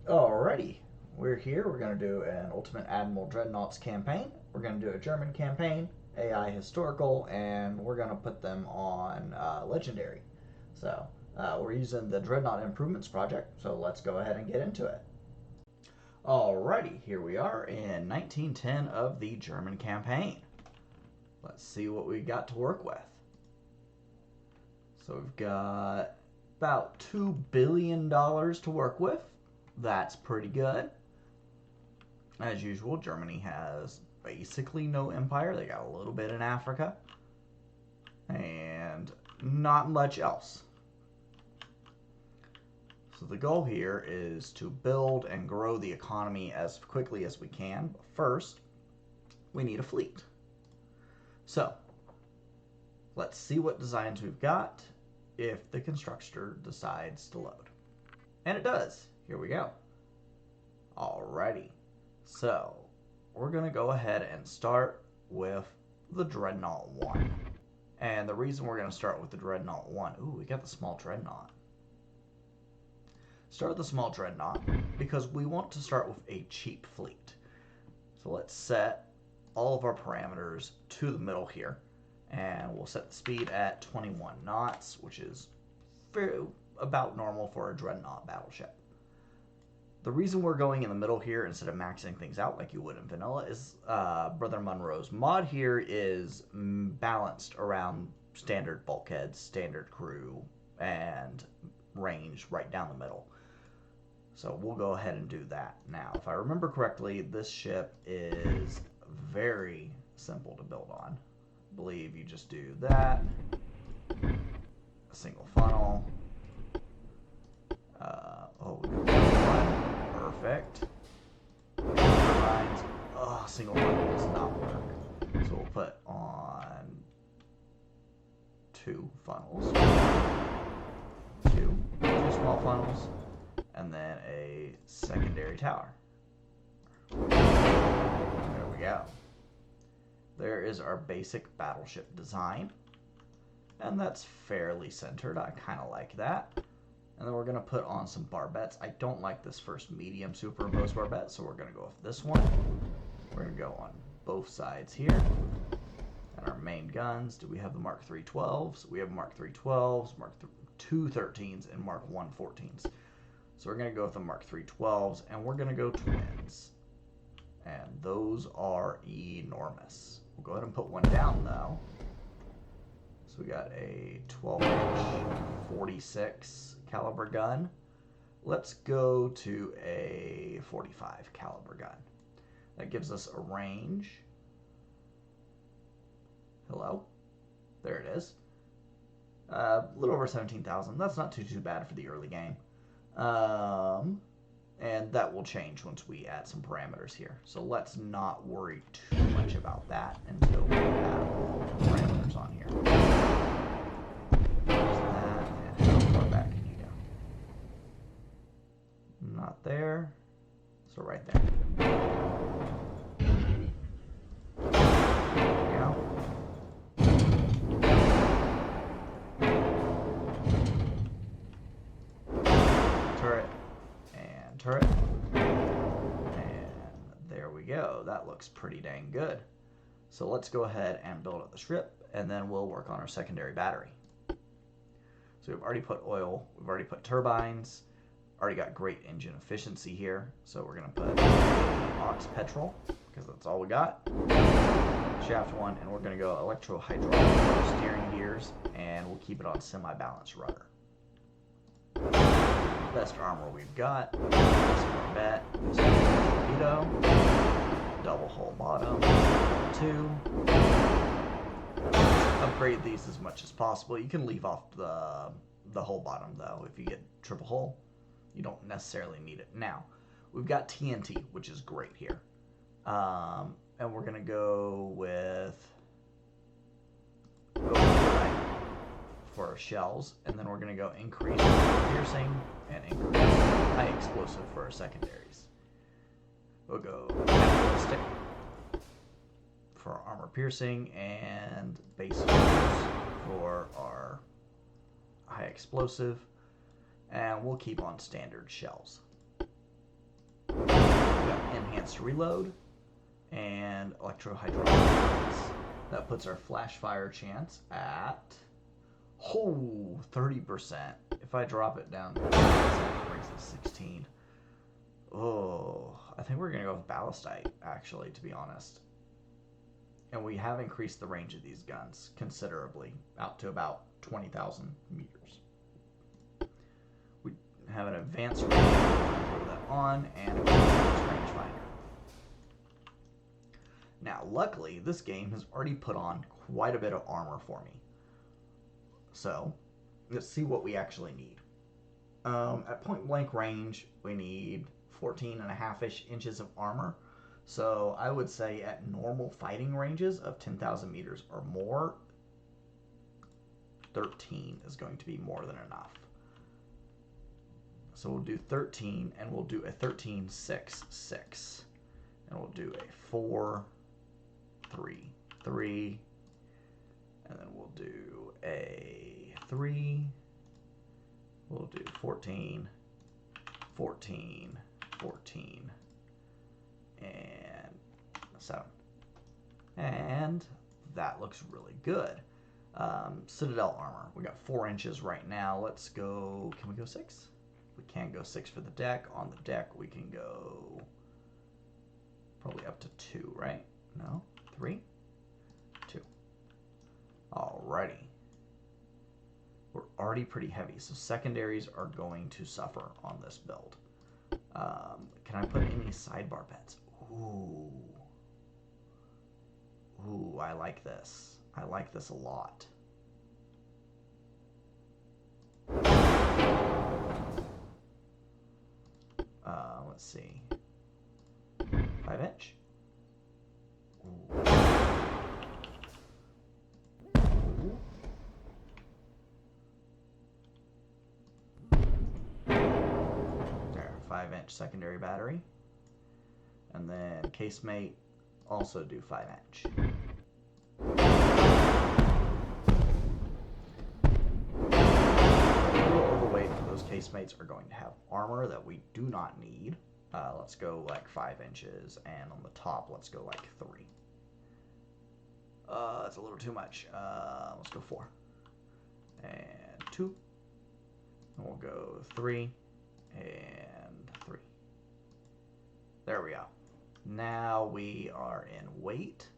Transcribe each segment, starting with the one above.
Alrighty, we're here. We're going to do an Ultimate Admiral Dreadnoughts campaign. We're going to do a German campaign, AI historical, and we're going to put them on legendary. So we're using the Dreadnought Improvements Project. So let's go ahead and get into it. Alrighty, here we are in 1910 of the German campaign. Let's see what we got to work with. So we've got about $2 billion to work with. That's pretty good. As usual, Germany has basically no empire. They got a little bit in Africa and not much else. So the goal here is to build and grow the economy as quickly as we can. But first, we need a fleet. So let's see what designs we've got if the constructor decides to load. And it does. Here we go. Alrighty. So we're going to go ahead and start with the Dreadnought 1. And the reason we're going to start with the Dreadnought 1, ooh, we got the small Dreadnought. Start with the small Dreadnought because we want to start with a cheap fleet. So let's set all of our parameters to the middle here. And we'll set the speed at 21 knots, which is about normal for a Dreadnought battleship. The reason we're going in the middle here instead of maxing things out like you would in vanilla is BrotherMunro's mod here is balanced around standard bulkheads, standard crew, and range right down the middle. So we'll go ahead and do that. Now, if I remember correctly, this ship is very simple to build on. I believe you just do that, a single funnel. We got one. Perfect. Turbines. Oh, single funnel does not work. So we'll put on 2 funnels. Two small funnels. And then a secondary tower. There we go. There is our basic battleship design. And that's fairly centered. I kind of like that. And then we're going to put on some barbettes. I don't like this first medium superimposed barbette, so we're going to go with this one. We're going to go on both sides here. And our main guns, do we have the Mark III 12s? We have Mark III 12s, Mark II 13s, and Mark I 14s. So we're going to go with the Mark III 12s, and we're going to go twins. And those are enormous. We'll go ahead and put one down, though. So we got a 12-inch 46 caliber gun. Let's go to a 45 caliber gun. That gives us a range. Hello? There it is. A little over 17,000. That's not too bad for the early game. And that will change once we add some parameters here. So let's not worry too much about that until we have parameters on here. There's that, and how far back can you go? Not there. So right there. Turret, and there we go. That looks pretty dang good. So let's go ahead and build up the strip, and then we'll work on our secondary battery. So we've already put oil, we've already put turbines, already got great engine efficiency here. So we're going to put ox petrol, because that's all we got. Shaft 1, and we're going to go electro-hydraulic steering gears, and we'll keep it on semi-balanced rudder. Best armor we've got, best barbette, torpedo, double hull bottom, 2. Upgrade these as much as possible. You can leave off the hull bottom though. If you get triple hull, you don't necessarily need it. Now, we've got TNT, which is great here. And we're gonna go with for our shells, and then we're going to go increase piercing and increase high explosive for our secondaries. We'll go capitalistic for our armor piercing and base for our high explosive, and we'll keep on standard shells. got enhanced reload and electro-hydraulic. That puts our flash fire chance at 30%. If I drop it down, it brings it to 16. Oh, I think we're gonna go with ballistite, actually, to be honest. And we have increased the range of these guns considerably, out to about 20,000 meters. We have an advanced range, put that on, and a advanced rangefinder. Now, luckily, this game has already put on quite a bit of armor for me. So, let's see what we actually need. At point blank range, we need 14.5-ish inches of armor. So, I would say at normal fighting ranges of 10,000 meters or more, 13 is going to be more than enough. So, we'll do 13, and we'll do a 13-6-6. And we'll do a 4, 3, 3, and then we'll do a 3, we'll do 14, 14, 14, and 7. And that looks really good. Citadel armor, we got 4 inches right now. Let's go, can we go 6? We can go 6 for the deck. On the deck we can go probably up to 2, right? No? 3, 2. Alrighty. We're already pretty heavy, so secondaries are going to suffer on this build. Can I put any sidebar beds? Ooh. Ooh, I like this. I like this a lot. Let's see. 5-inch? Ooh. There, 5-inch secondary battery. And then casemate, also do 5-inch. Overweight, those casemates are going to have armor that we do not need. Let's go like 5 inches, and on the top, let's go like 3. That's a little too much. Let's go 4. And 2. And we'll go 3 and 3. There we go. Now we are in weight,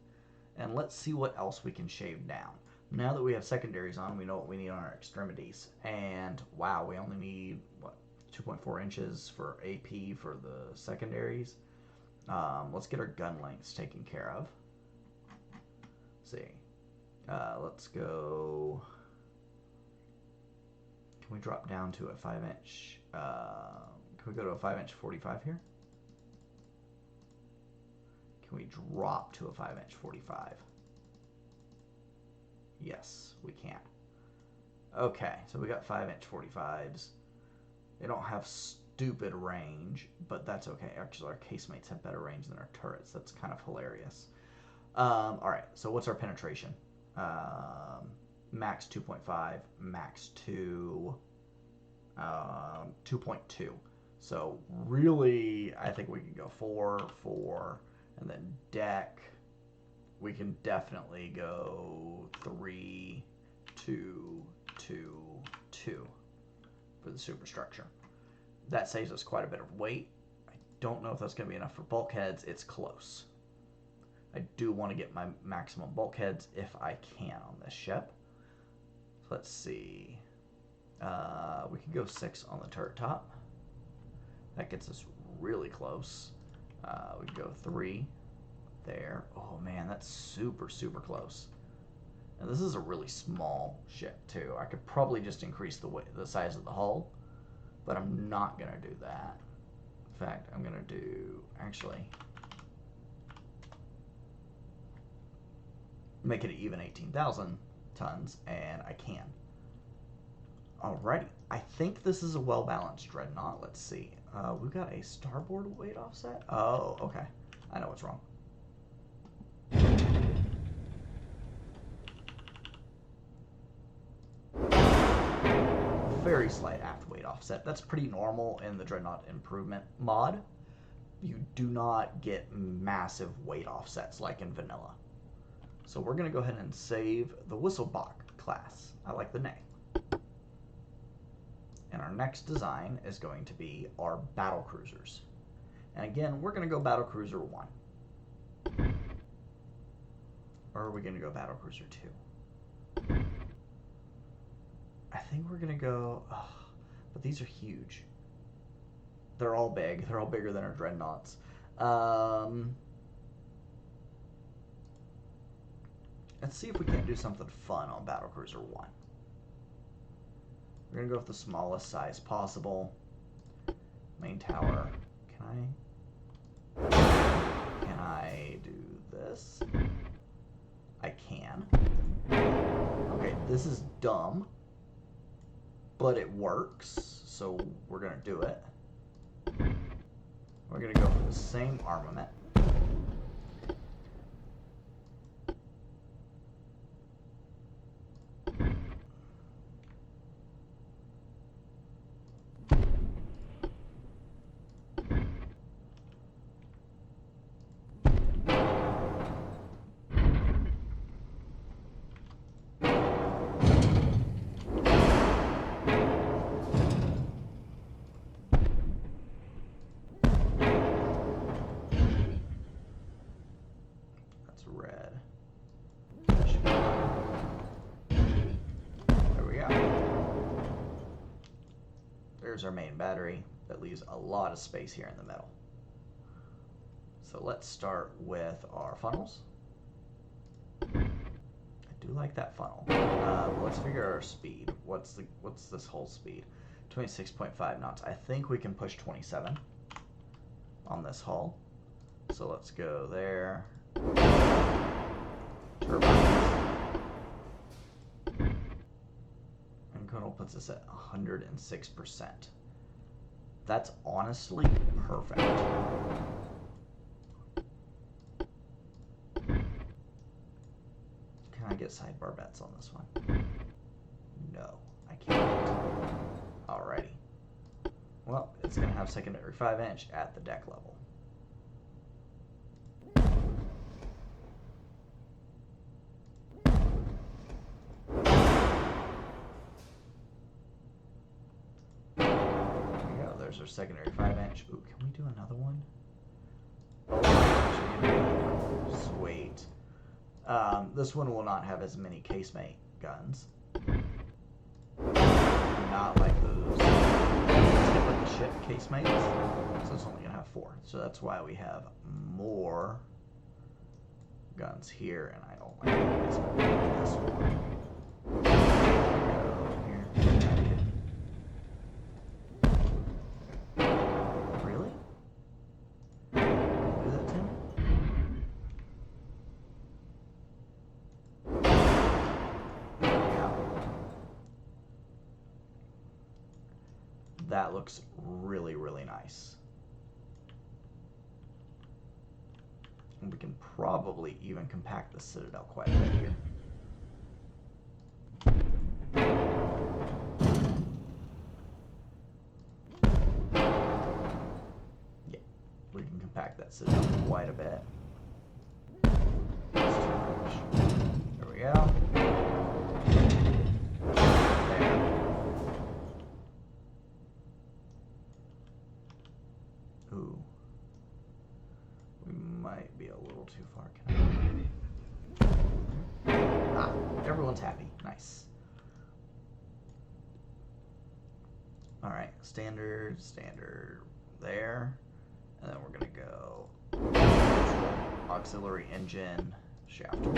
and let's see what else we can shave down. Now that we have secondaries on, we know what we need on our extremities. And wow, we only need, what, 2.4 inches for AP for the secondaries. Let's get our gun lengths taken care of. Let's see. Let's go. Can we drop down to a 5-inch? Can we go to a 5-inch 45 here? Can we drop to a 5-inch 45? Yes, we can. Okay, so we got 5-inch 45s. They don't have stupid range, but that's okay. Actually, our casemates have better range than our turrets. That's kind of hilarious. Alright, so what's our penetration? Max 2.5, max 2, 2.2. So really, I think we can go 4, 4, and then deck, we can definitely go 3, 2, 2, 2 for the superstructure. That saves us quite a bit of weight. I don't know if that's going to be enough for bulkheads. It's close. I do want to get my maximum bulkheads if I can on this ship. So let's see. We can go 6 on the turret top. That gets us really close. We can go 3 there. Oh man, that's super, super close. And this is a really small ship too. I could probably just increase the size of the hull, but I'm not gonna do that. In fact, I'm gonna do, actually, make it even 18,000 tons, and I can. Alrighty, I think this is a well-balanced Dreadnought. Let's see. We've got a starboard weight offset. Oh, okay. I know what's wrong. Very slight aft weight offset. That's pretty normal in the Dreadnought improvement mod. you do not get massive weight offsets like in vanilla. So we're going to go ahead and save the Whistlebach class. I like the name. And our next design is going to be our battle cruisers. And again, we're going to go battle cruiser 1. Or are we going to go battle cruiser 2? I think we're going to go... but these are huge. They're all big. They're all bigger than our Dreadnoughts. Let's see if we can't do something fun on battlecruiser 1. We're going to go with the smallest size possible. Main tower. Can I do this? I can. Okay, this is dumb, but it works, so we're going to do it. We're going to go for the same armament. Red. There we go. There's our main battery. That leaves a lot of space here in the middle. So let's start with our funnels. I do like that funnel. Let's figure out our speed. What's this whole speed? 26.5 knots. I think we can push 27 on this hull. So let's go there. Turbines. And total puts us at 106%. That's honestly perfect. Can I get sidebar bets on this one? No, I can't. Alrighty. Well, it's going to have secondary 5-inch at the deck level. There's our secondary 5-inch. Ooh, can we do another one? Oh, sweet. This one will not have as many casemate guns. Not like those tip of the ship casemates. So it's only going to have 4. So that's why we have more guns here, and I don't like this one. That looks really, really nice. And we can probably even compact the Citadel quite a bit here. Yeah, we can compact that Citadel quite a bit. That's too much. There we go. Ooh. We might be a little too far. Everyone's happy. Nice. Alright, standard there. And then we're going to go auxiliary engine, shaft 1,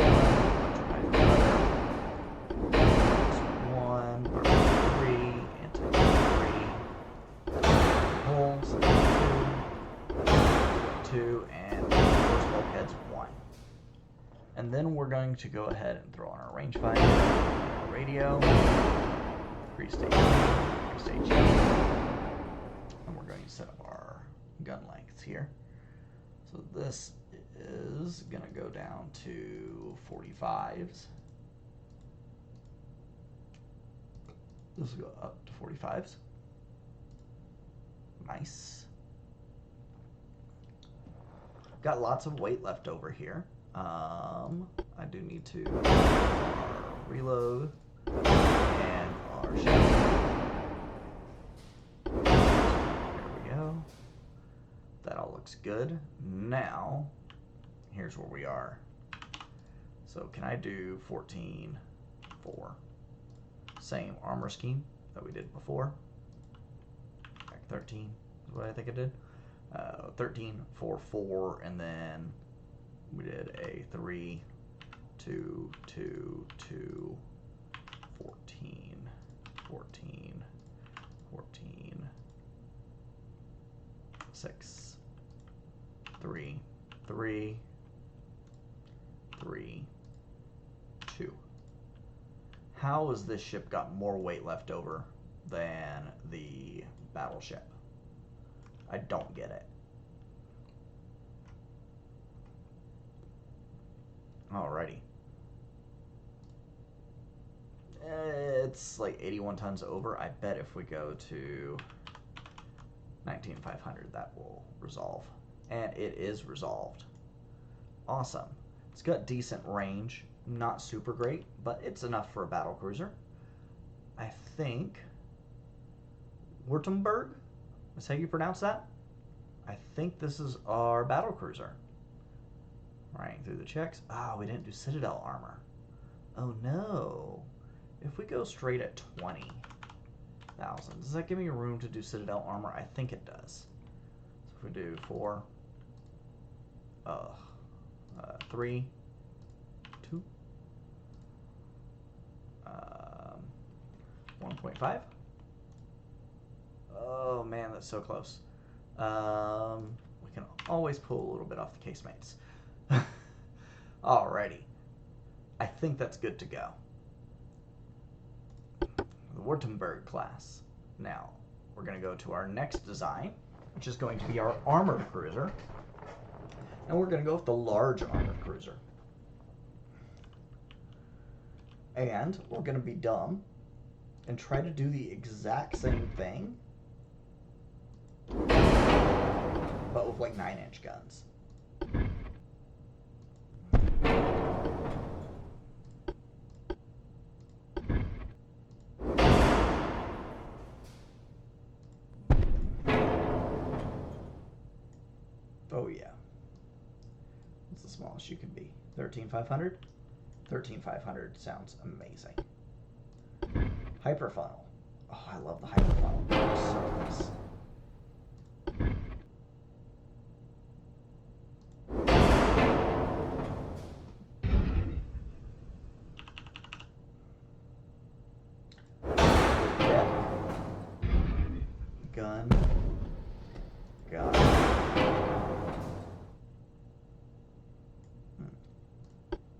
one, barrel 3, anti-3, holes, 2, and first bulkheads 1. And then we're going to go ahead and throw on our rangefinder, our radio, pre-stage, and we're going to set up our gun lengths here. So this is going to go down to 45s. This will go up to 45s. Nice. got lots of weight left over here. I do need to reload and our ship. There we go. That all looks good. Now, here's where we are. So can I do 14-4? Same armor scheme that we did before. Like 13 is what I think I did. 13-4-4, and then we did a 3-2-2-2 14 6 3 3 3 2. How has this ship got more weight left over than the battleship? I don't get it. Alrighty. It's like 81 tons over. I bet if we go to 19,500, that will resolve. And it is resolved. Awesome. It's got decent range. Not super great, but it's enough for a battle cruiser. I think Württemberg is how you pronounce that. I think this is our battle cruiser. Running through the checks. We didn't do Citadel armor. Oh no. If we go straight at 20,000, does that give me room to do Citadel armor? I think it does. So if we do 4, 3, 2, 1.5. Oh man, that's so close. We can always pull a little bit off the casemates. Alrighty. I think that's good to go. The Württemberg class. Now, we're going to go to our next design, which is going to be our armored cruiser. And we're going to go with the large armored cruiser. And we're going to be dumb and try to do the exact same thing, but with like 9-inch guns. Oh yeah. What's the smallest you can be? 13,500? 13,500 sounds amazing. Hyperfunnel. Oh, I love the hyperfunnel. It's so nice. Gun.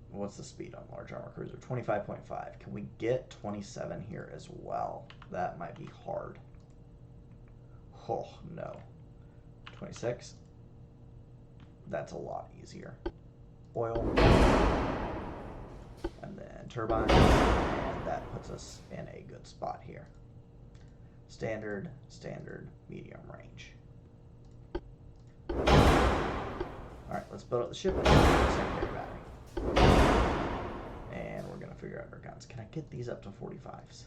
What's the speed on large armor cruiser? 25.5. Can we get 27 here as well? That might be hard. Oh, no. 26. That's a lot easier. Oil. And then turbine. And that puts us in a good spot here. Standard, medium range. Alright, let's build up the ship. Secondary battery. And we're going to figure out our guns. Can I get these up to 45s?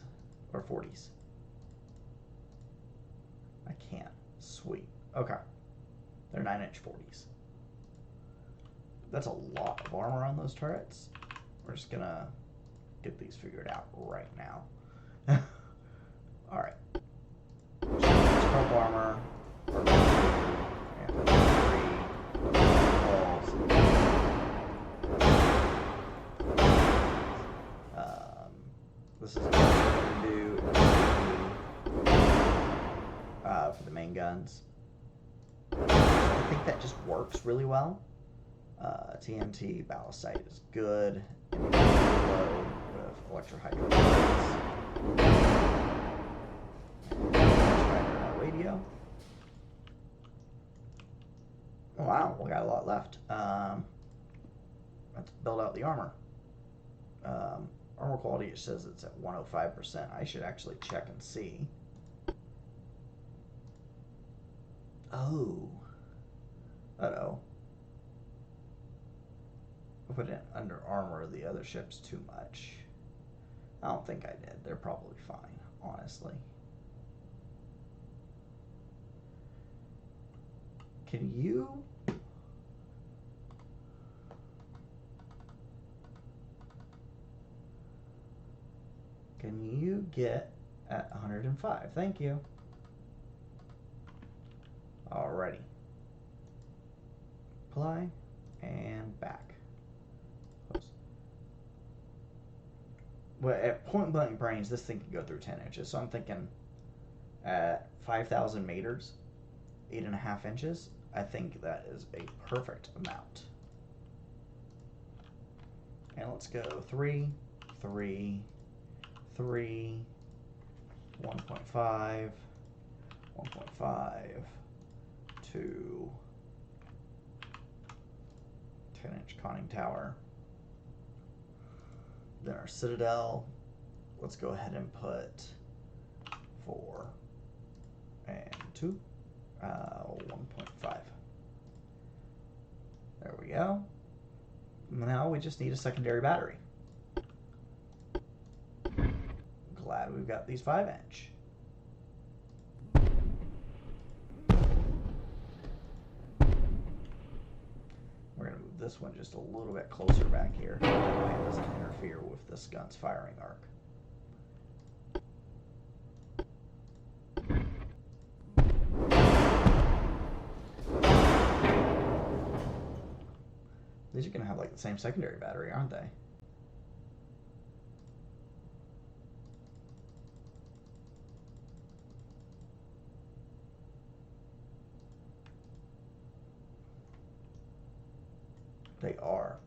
Or 40s? I can't. Sweet. Okay. They're 9-inch 40s. That's a lot of armor on those turrets. We're just going to get these figured out right now. Alright. Scope armor. And 3 walls. This is what we're going to do for the main guns. I think that just works really well. TNT ballast sight is good. And load with electrohydraulics. Our radio. Oh, wow, we got a lot left. Let's build out the armor. Armor quality, it says it's at 105%. I should actually check and see. Oh. Uh-oh. I didn't under armor the other ships too much. I don't think I did. They're probably fine, honestly. Can you... Can you get at 105? Thank you. Alrighty. Apply and back. Close. Well, at point blank range, this thing can go through 10 inches. So I'm thinking at 5,000 meters, 8.5 inches, I think that is a perfect amount. And let's go 3, 3, 3, 1.5, 1.5, 2, 10-inch conning tower. Then our citadel, let's go ahead and put 4 and 2, 1.5. There we go. Now we just need a secondary battery. Glad we've got these 5-inch. We're going to move this one just a little bit closer back here. That way it doesn't interfere with this gun's firing arc. These are going to have like the same secondary battery, aren't they? They are.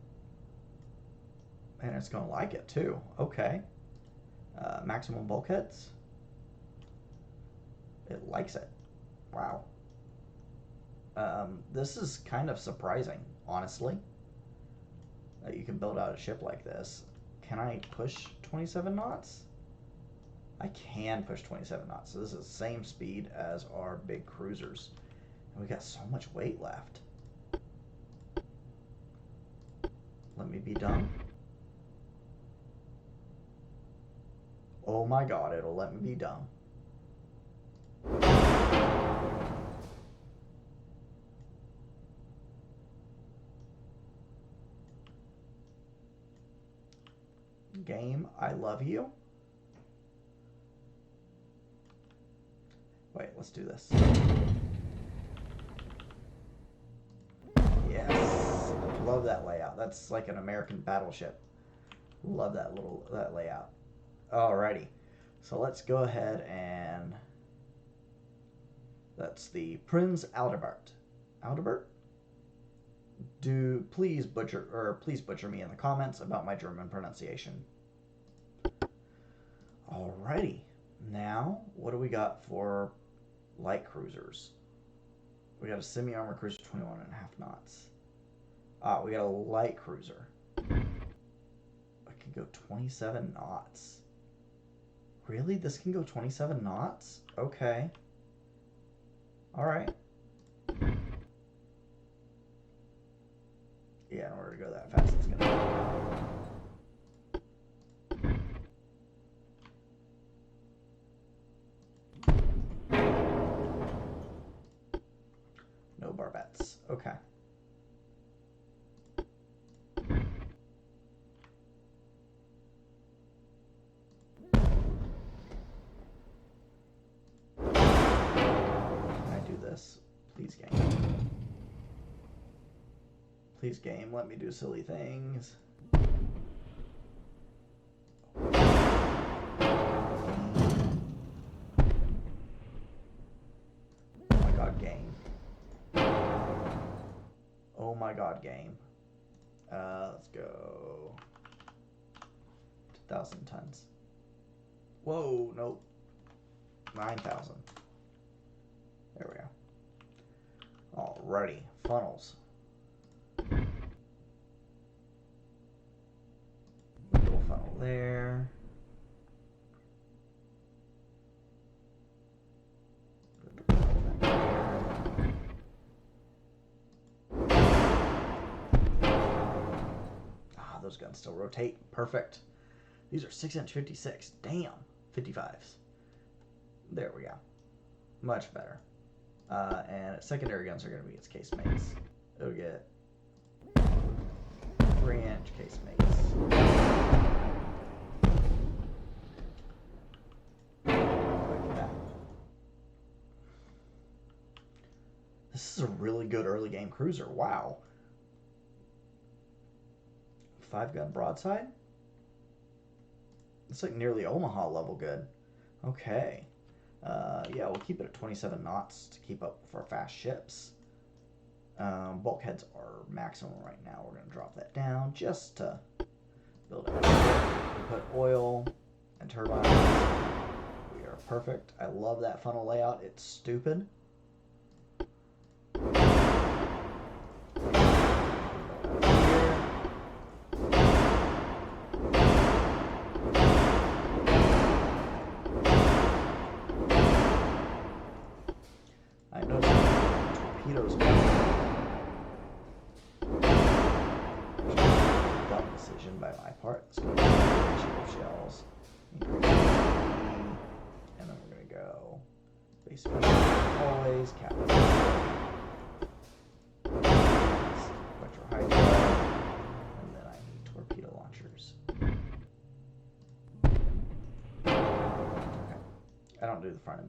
And it's going to like it too. Okay. Maximum bulkheads. It likes it. Wow. This is kind of surprising, honestly, that you can build out a ship like this. Can I push 27 knots? I can push 27 knots. So this is the same speed as our big cruisers. And we got so much weight left. Let me be dumb. Oh my god, it'll let me be dumb. Game, I love you. Wait, let's do this. Yes. Love that layout. That's like an American battleship. Love that layout. Alrighty. So let's go ahead and that's the Prinz Aldebert. Aldebert? Please butcher me in the comments about my German pronunciation. Alrighty. Now, what do we got for light cruisers? We got a semi-armor cruiser, 21.5 knots. We got a light cruiser. I can go 27 knots. Really? This can go 27 knots? Okay. Alright. Yeah, in order to go that fast, it's gonna... No barbettes. Okay. Please, game. Please, game, let me do silly things. Oh my god, game. Oh my god, game. Let's go. 2,000 tons. Whoa, nope. 9,000. There we go. Alrighty, funnels. Little funnel there. those guns still rotate. Perfect. These are 6-inch 56. Damn. 55s. There we go. Much better. And secondary guns are going to be its casemates. It'll get 3-inch casemates. Like that. This is a really good early game cruiser. Wow. 5-gun broadside? It's like nearly Omaha level good. Okay. Yeah, we'll keep it at 27 knots to keep up with our fast ships. Bulkheads are maximum right now. We're going to drop that down just to build it. We put oil and turbines. We are perfect. I love that funnel layout. It's stupid. By my part, it's going to be ratio of shells, increase the and then we're going to go base special always, capital electro hydro, and then I need torpedo launchers. Okay, I don't do the front and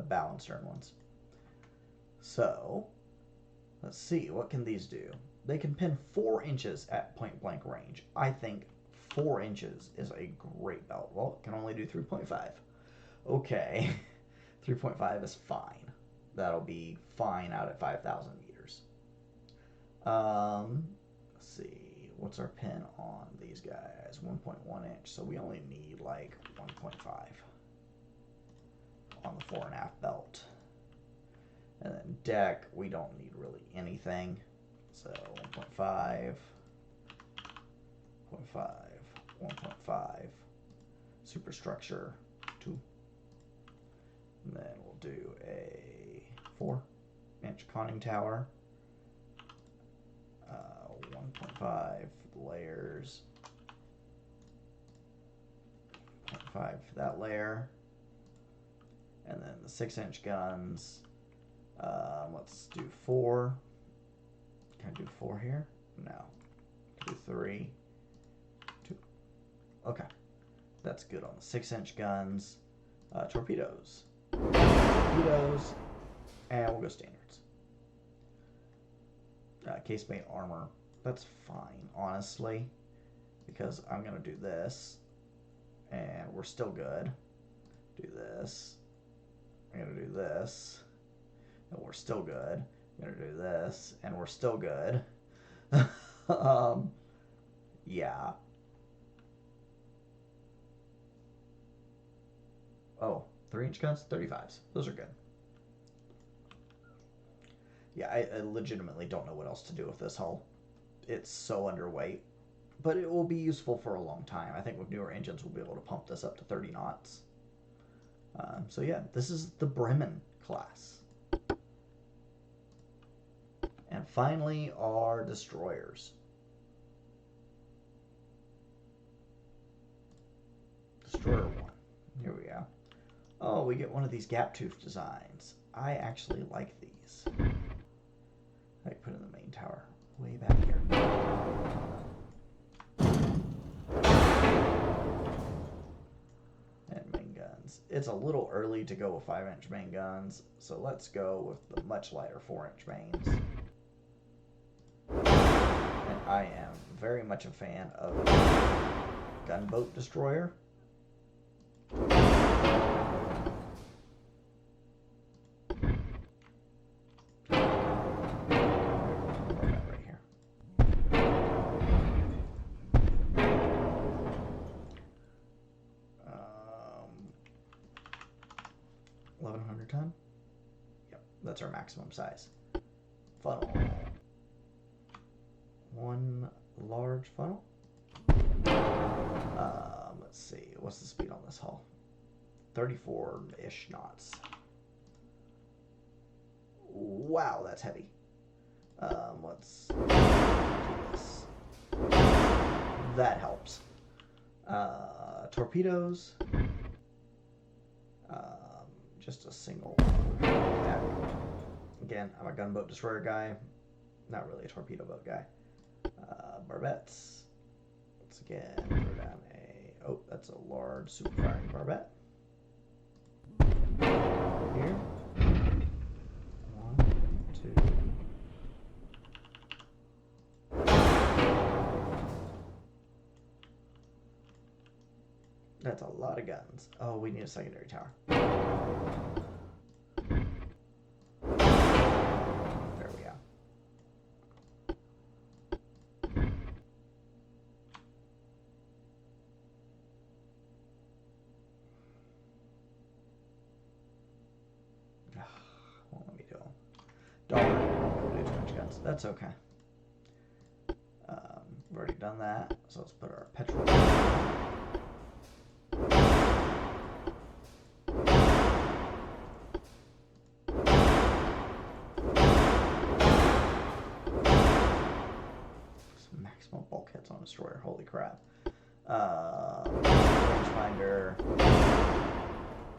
bow and stern ones. So let's see, what can these do? They can pin 4 inches at point blank range. I think 4 inches is a great belt. Well, it can only do 3.5. Okay, 3.5 is fine. That'll be fine out at 5,000 meters. Let's see, what's our pin on these guys? 1.1 inch, so we only need like 1.5 on the 4.5 belt. And then deck, we don't need really anything. So 1.5, 0.5, 1.5, superstructure 2. And then we'll do a 4-inch conning tower, 1.5 layers, 0.5 for that layer, and then the 6-inch guns. Let's do 4. Can I do 4 here? No. Can I do 3, 2. Okay. That's good on the 6-inch guns. Torpedoes. Torpedoes. And we'll go standards. Casemate armor. That's fine, honestly. Because I'm going to do this. And we're still good. Do this. I'm going to do this. And we're still good. I'm going to do this, and we're still good. Yeah. Oh, 3-inch guns? 35s. Those are good. Yeah, I legitimately don't know what else to do with this hull. It's so underweight. But it will be useful for a long time. I think with newer engines, we'll be able to pump this up to 30 knots. So yeah, this is the Bremen class. And finally, our destroyers. Destroyer 1. Here we go. Oh, we get one of these gap tooth designs. I actually like these. I put in the main tower way back here. And main guns. It's a little early to go with 5-inch main guns, so let's go with the much lighter 4-inch mains. And I am very much a fan of gunboat destroyer. Right here. 1,100 ton. Yep, that's our maximum size. Funnel. 1 large funnel. Let's see, what's the speed on this hull? 34-ish knots. Wow, that's heavy. Let's do this. that helps. Torpedoes. Just a single attack. Again, I'm a gunboat destroyer guy, not really a torpedo boat guy. Barbettes. Once again, throw down a... Oh, that's a large super firing barbette. Here. 1, 2. That's a lot of guns. Oh, we need a secondary tower. There we go. Won't let me do them. Don't do too much guns. That's okay. We've already done that, so let's put our petrol. Maximum bulkheads on destroyer. Holy crap. Rangefinder.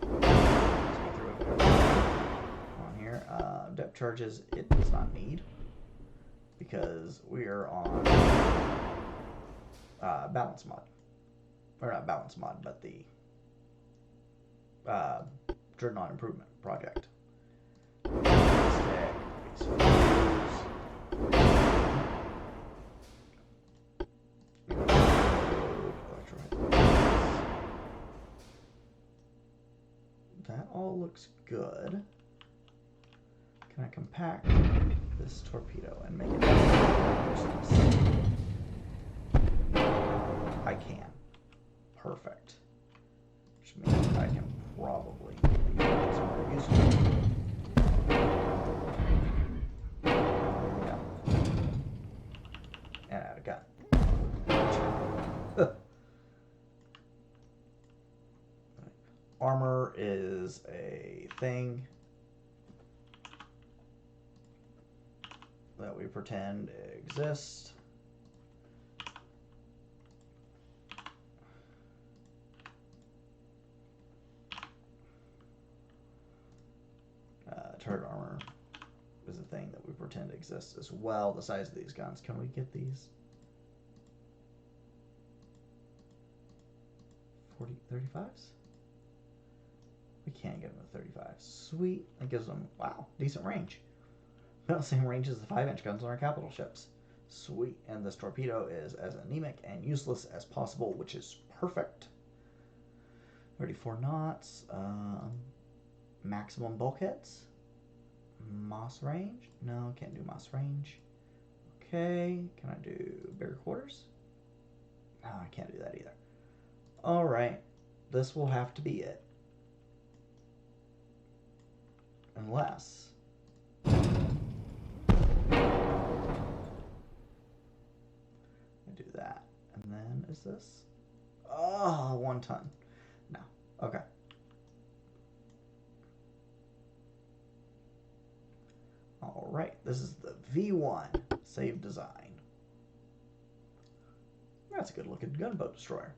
Let's go through it on here. Depth charges it does not need because we are on balance mod. Or not balance mod, but the Dreadnought improvement project. That all looks good. Can I compact this torpedo and make it useless? I can. Perfect. Which means I can probably make these more useful. Yeah. And out of gun. Armor is a thing that we pretend exists. Turret armor is a thing that we pretend exists as well. The size of these guns. Can we get these? 35s? We can't get them to 35. Sweet. That gives them, wow, decent range. About the same range as the 5-inch guns on our capital ships. Sweet. And this torpedo is as anemic and useless as possible, which is perfect. 34 knots. Maximum bulkheads. Moss range. No, can't do Moss range. Okay. Can I do bigger quarters? No, I can't do that either. Alright. This will have to be it. Unless I do that. And then is this? Oh, 1 ton. No. Okay. Alright. This is the V1 Save Design. That's a good looking gunboat destroyer.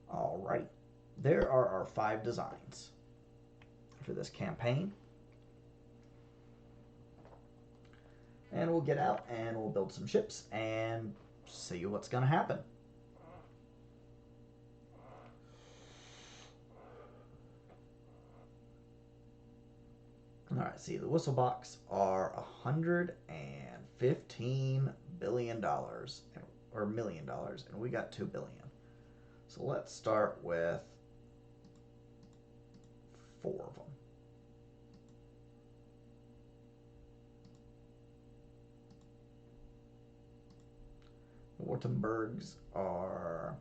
Alright. There are our 5 designs for this campaign. And we'll get out and we'll build some ships and see what's going to happen. Alright, see, the whistle box are $115 billion, or $1 million, and we got $2 billion. So let's start with 4 of them. Württembergs are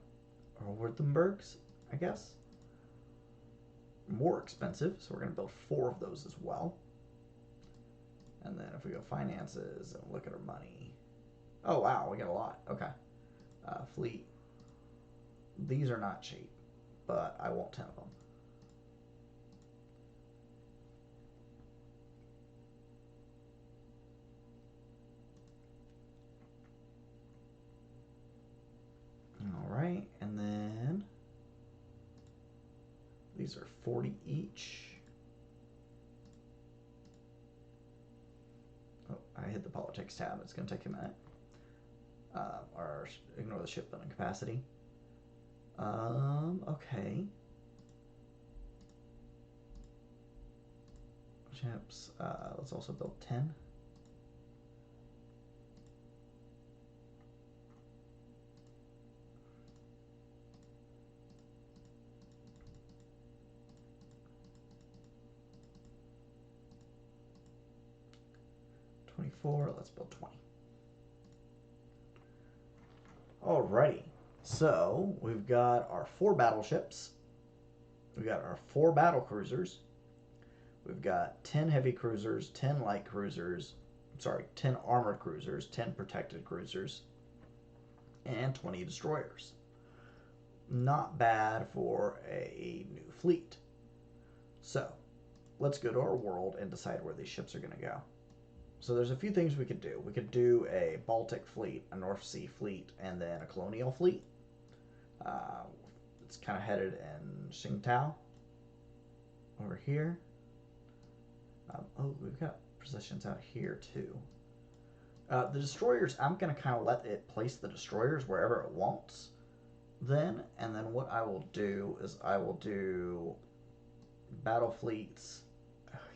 Württembergs, I guess. More expensive, so we're going to build 4 of those as well. And then if we go finances and look at our money. Oh, wow, we got a lot. Okay. Fleet. These are not cheap, but I want 10 of them. These are 40 each. Oh, I hit the politics tab. It's going to take a minute. Or ignore the shipbuilding capacity. Okay. Ships. Let's also build 10. Let's build 20. Alrighty, so we've got our 4 battleships, we've got our 4 battle cruisers, we've got 10 heavy cruisers, 10 light cruisers, 10 armored cruisers, 10 protected cruisers, and 20 destroyers. Not bad for a new fleet. So, let's go to our world and decide where these ships are going to go. So there's a few things we could do. We could do a Baltic fleet, a North Sea fleet, and then a colonial fleet. It's kind of headed in Qingtao over here. Oh, we've got positions out here too. The destroyers, I'm going to kind of let it place the destroyers wherever it wants then. And then what I will do is I will do battle fleets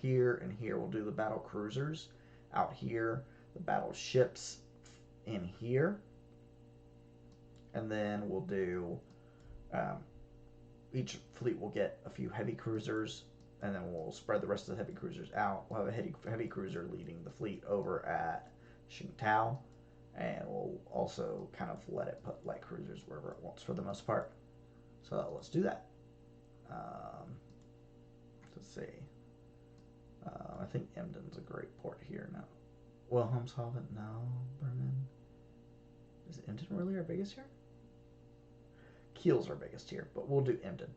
here and here. We'll do the battle cruisers out here, the battleships in here, and then we'll do each fleet will get a few heavy cruisers, and then we'll spread the rest of the heavy cruisers out. We'll have a heavy cruiser leading the fleet over at Qingtao, and we'll also kind of let it put light cruisers wherever it wants for the most part. So let's do that. Let's see. I think Emden's a great port here now. Wilhelmshaven, no. Bremen. Is Emden really our biggest here? Kiel's our biggest here, but we'll do Emden.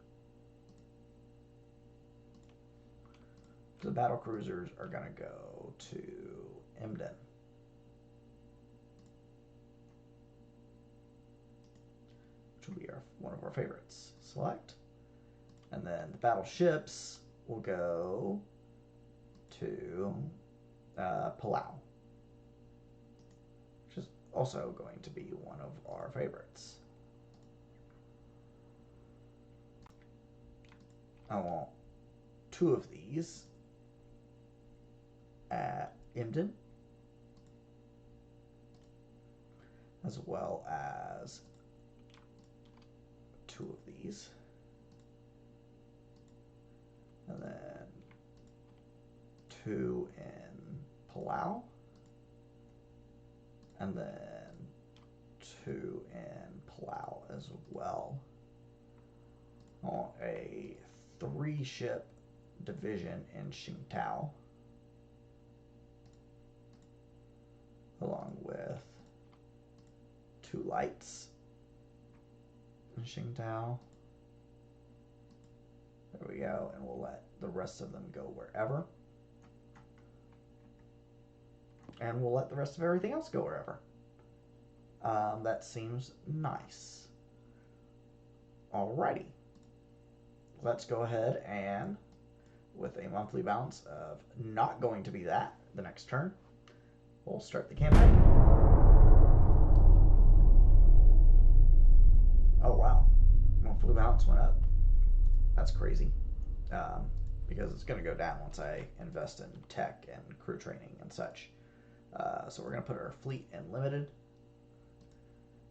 The battle cruisers are going to go to Emden. Which will be one of our favorites. Select. And then the battleships will go to Palau, which is also going to be one of our favorites. I want 2 of these at Emden, as well as 2 of these, and then 2 in Palau, and then 2 in Palau as well. I want a 3-ship division in Qingtao, along with 2 lights in Qingtao. There we go, and we'll let the rest of them go wherever. And we'll let the rest of everything else go wherever. That seems nice. Alrighty. Let's go ahead and, with a monthly balance of not going to be that the next turn, we'll start the campaign. Oh wow, monthly balance went up. That's crazy. Because it's going to go down once I invest in tech and crew training and such. So we're going to put our fleet in limited,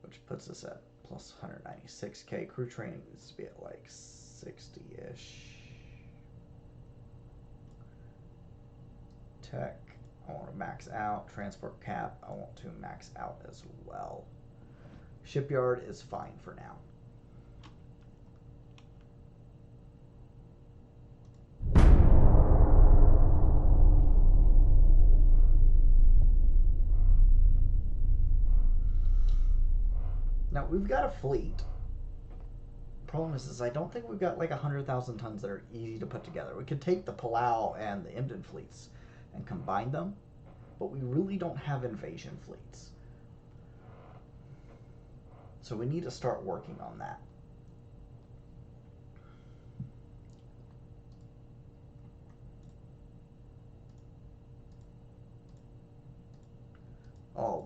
which puts us at plus 196k. Crew training needs to be at like 60-ish. Tech, I want to max out. Transport cap, I want to max out as well. Shipyard is fine for now. Now, we've got a fleet. Problem is I don't think we've got like 100,000 tons that are easy to put together. We could take the Palau and the Emden fleets and combine them, but we really don't have invasion fleets. So we need to start working on that.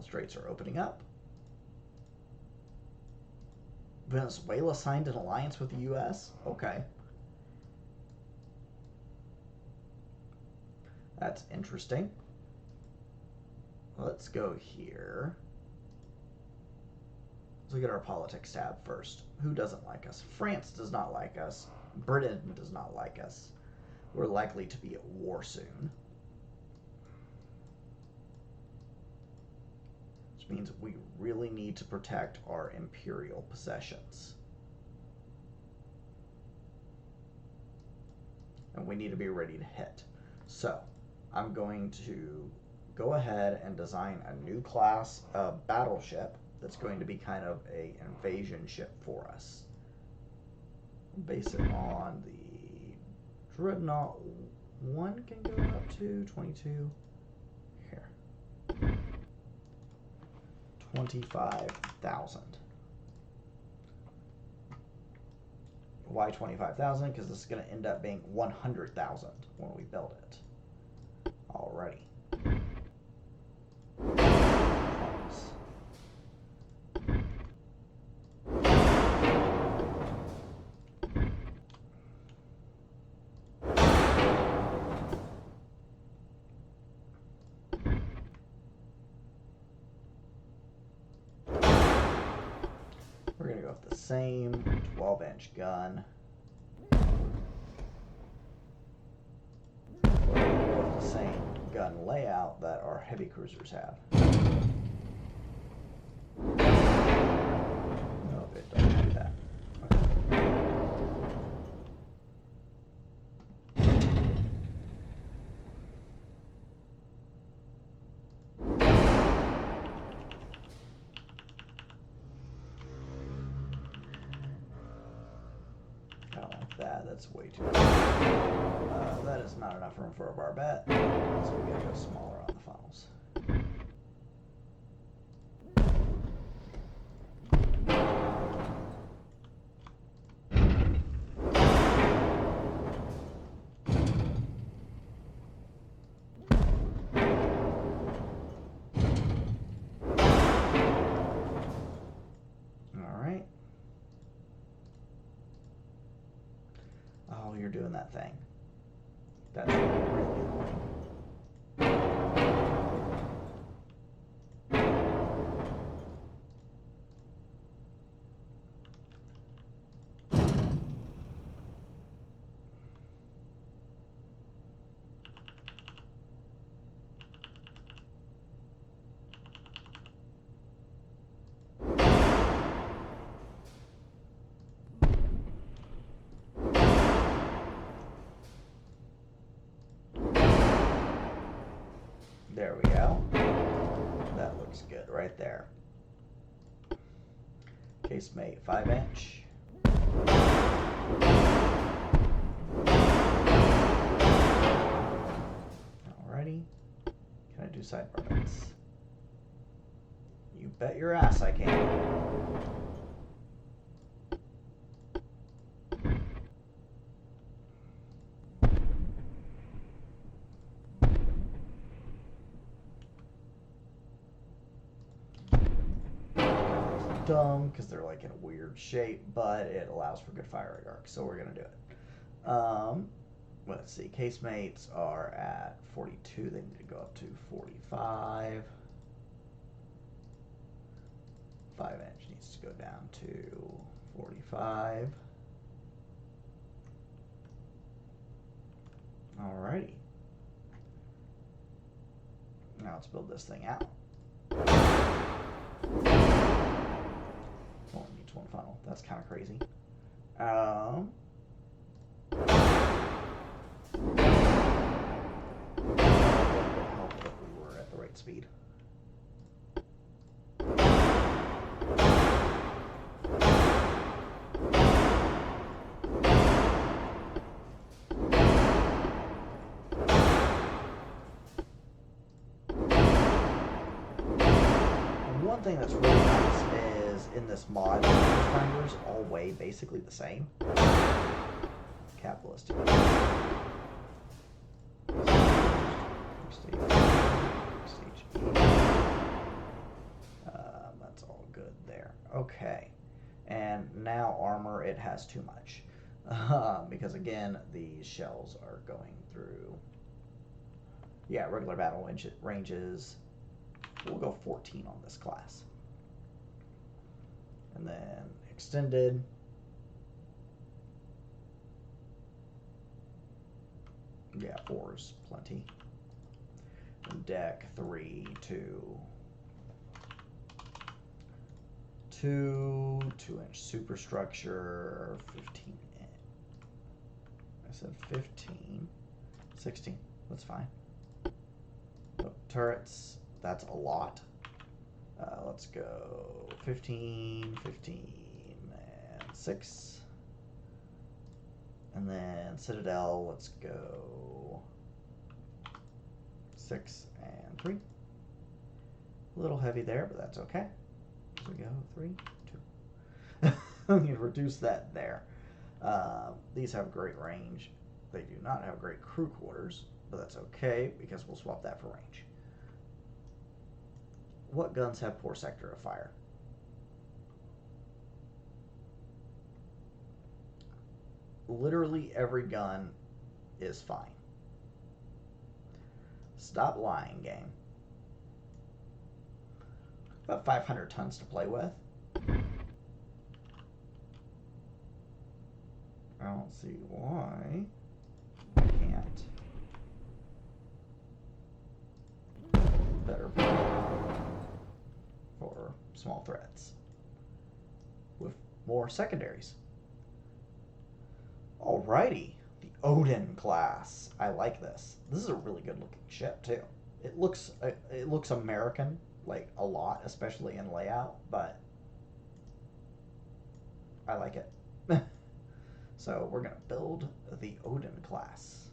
straits are opening up. Venezuela signed an alliance with the U.S.? Okay. That's interesting. Let's go here. Let's look at our politics tab first. Who doesn't like us? France does not like us. Britain does not like us. We're likely to be at war soon. Which means we really need to protect our imperial possessions. And we need to be ready to hit. So, I'm going to go ahead and design a new class of battleship that's going to be kind of an invasion ship for us. Base it on the Dreadnought 1 can go up to 22. Here. 25,000. Why 25,000? Because this is going to end up being 100,000 when we build it. Alrighty. We're going to go with the same 12-inch gun. We're going to go with the same gun layout that our heavy cruisers have. No, it doesn't do that. Okay. I don't like that. That's way too big. That is not enough room for a barbette, so we gotta go smaller on the funnels. Alright. Oh, you're doing that thing. That's really annoying. There we go. That looks good right there. Casemate 5-inch. Alrighty. Can I do sidebar bets? You bet your ass I can. Dumb because they're like in a weird shape, but it allows for good firing arc, so we're gonna do it. Let's see, casemates are at 42, they need to go up to 45. 5-inch needs to go down to 45. Alrighty. Now let's build this thing out. Only needs one funnel. That's kind of crazy. It would help if we were at the right speed. One thing that's really nice is in this mod, the finders all weigh basically the same. Capitalist. Stage E. Okay. And now armor, it has too much. Because again, these shells are going through. Yeah, regular battle ranges. We'll go 14 on this class. And then extended. Yeah, 4's plenty. And deck 3, 2. 2-inch superstructure, 15. I said 15. 16. That's fine. Oh, turrets, that's a lot. Let's go 15, 15, and 6. And then Citadel, let's go 6 and 3. A little heavy there, but that's okay. So we go 3, 2. You reduce that there. These have great range. They do not have great crew quarters, but that's okay because we'll swap that for range. What guns have poor sector of fire? Literally every gun is fine. Stop lying, game. About 500 tons to play with. I don't see why I can't. Better for small threats with more secondaries. Alrighty, the Odin class. I like this. This is a really good looking ship too. It looks American, like a lot, especially in layout, but I like it. So we're gonna build the Odin class.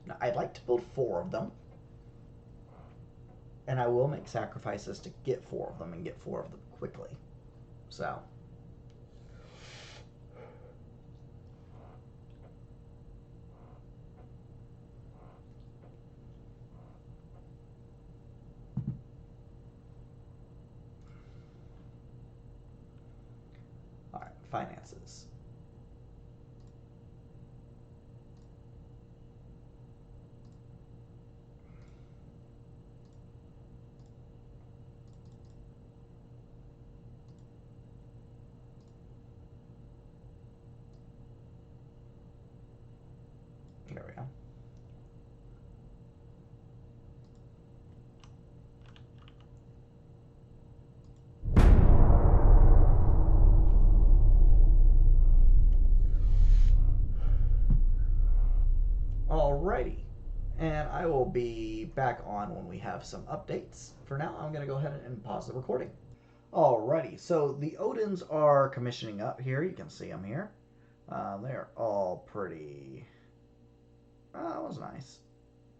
Now I'd like to build 4 of them, and I will make sacrifices to get 4 of them and get 4 of them quickly. So all right, finances. There we go. Alrighty, and I will be back on when we have some updates. For now, I'm going to go ahead and pause the recording. Alrighty, so the Odins are commissioning up here. You can see them here. They're all pretty. That was nice.